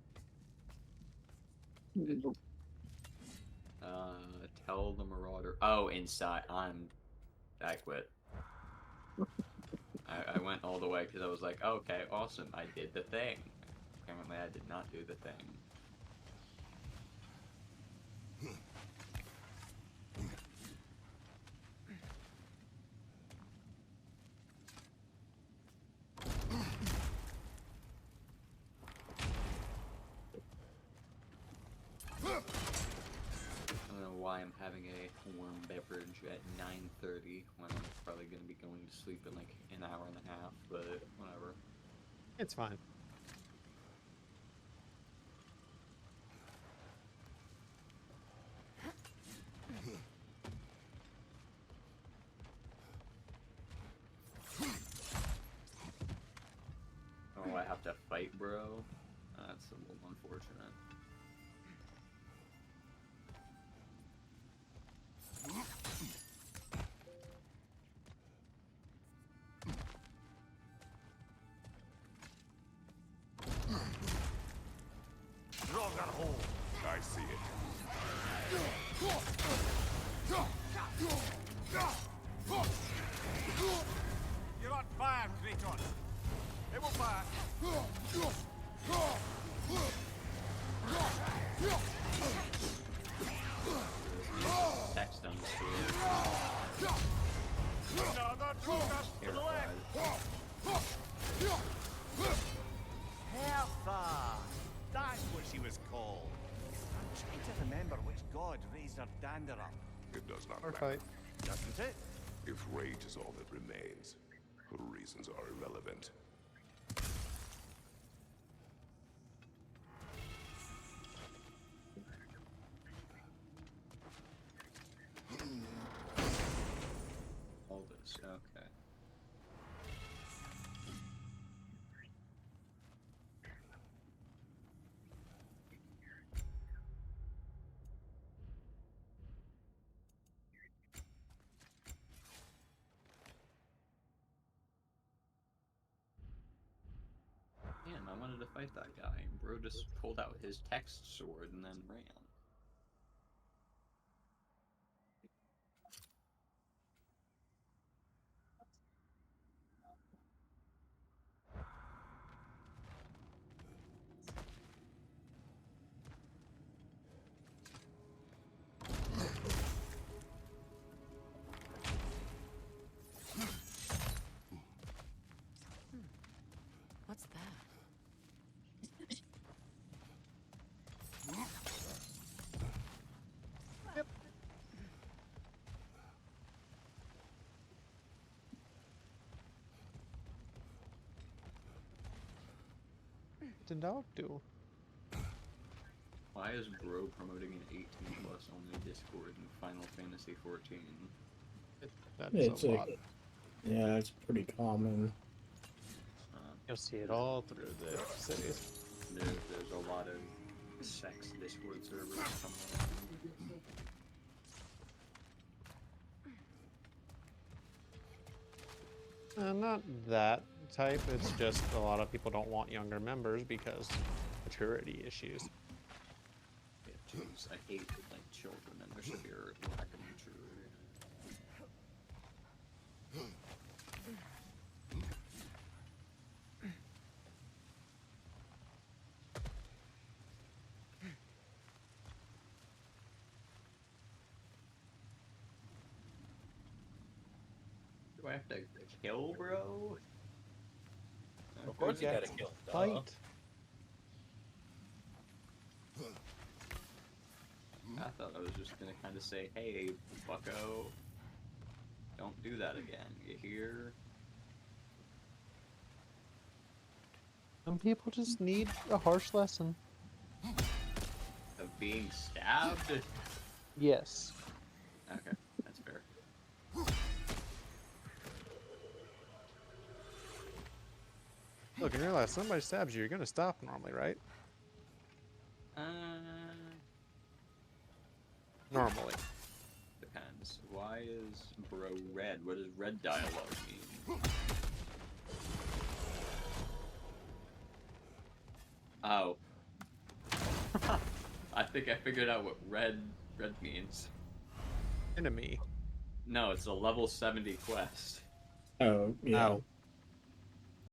Tell the marauder. Oh, inside. I quit. I went all the way because I was like, okay, awesome, I did the thing. Apparently, I did not do the thing. I don't know why I'm having a warm beverage at 9:30 when I'm probably going to be going to sleep in like an hour and a half, but whatever. It's fine. Oh, I have to fight, bro? That's a little unfortunate. I see it. You're on fire, Kratos. It will fire. Text on the screen. Another to the left. Hertha! That's what she was called. I'm trying to remember which god raised her dander up. It does not Or matter. fight. Doesn't it? If rage is all that remains, her reasons are irrelevant. All this, okay. Man, I wanted to fight that guy, and bro just pulled out his text sword and then ran. What's that? What did dog do? Why is bro promoting an 18+ only Discord in Final Fantasy 14? That's It's a lot. Yeah, it's pretty common. You'll see it all through the cities. There's a lot of sex Discord servers coming around. Not that type. It's just a lot of people don't want younger members because maturity issues. Yeah, jeez, I hate like children and their severe lack of maturity. Do I have to kill, bro? Of course you Yeah. gotta kill him, dog. Fight. I thought I was just gonna kind of say, hey, bucko, don't do that again. You hear? Some people just need a harsh lesson. Of being stabbed? Yes. Okay, that's fair. Look, in real life, somebody stabs you, you're gonna stop normally, right? Normally. Depends. Why is bro red? What does red dialogue mean? Oh. I think I figured out what red means. Enemy. No, it's a level 70 quest. Oh, yeah. Oh.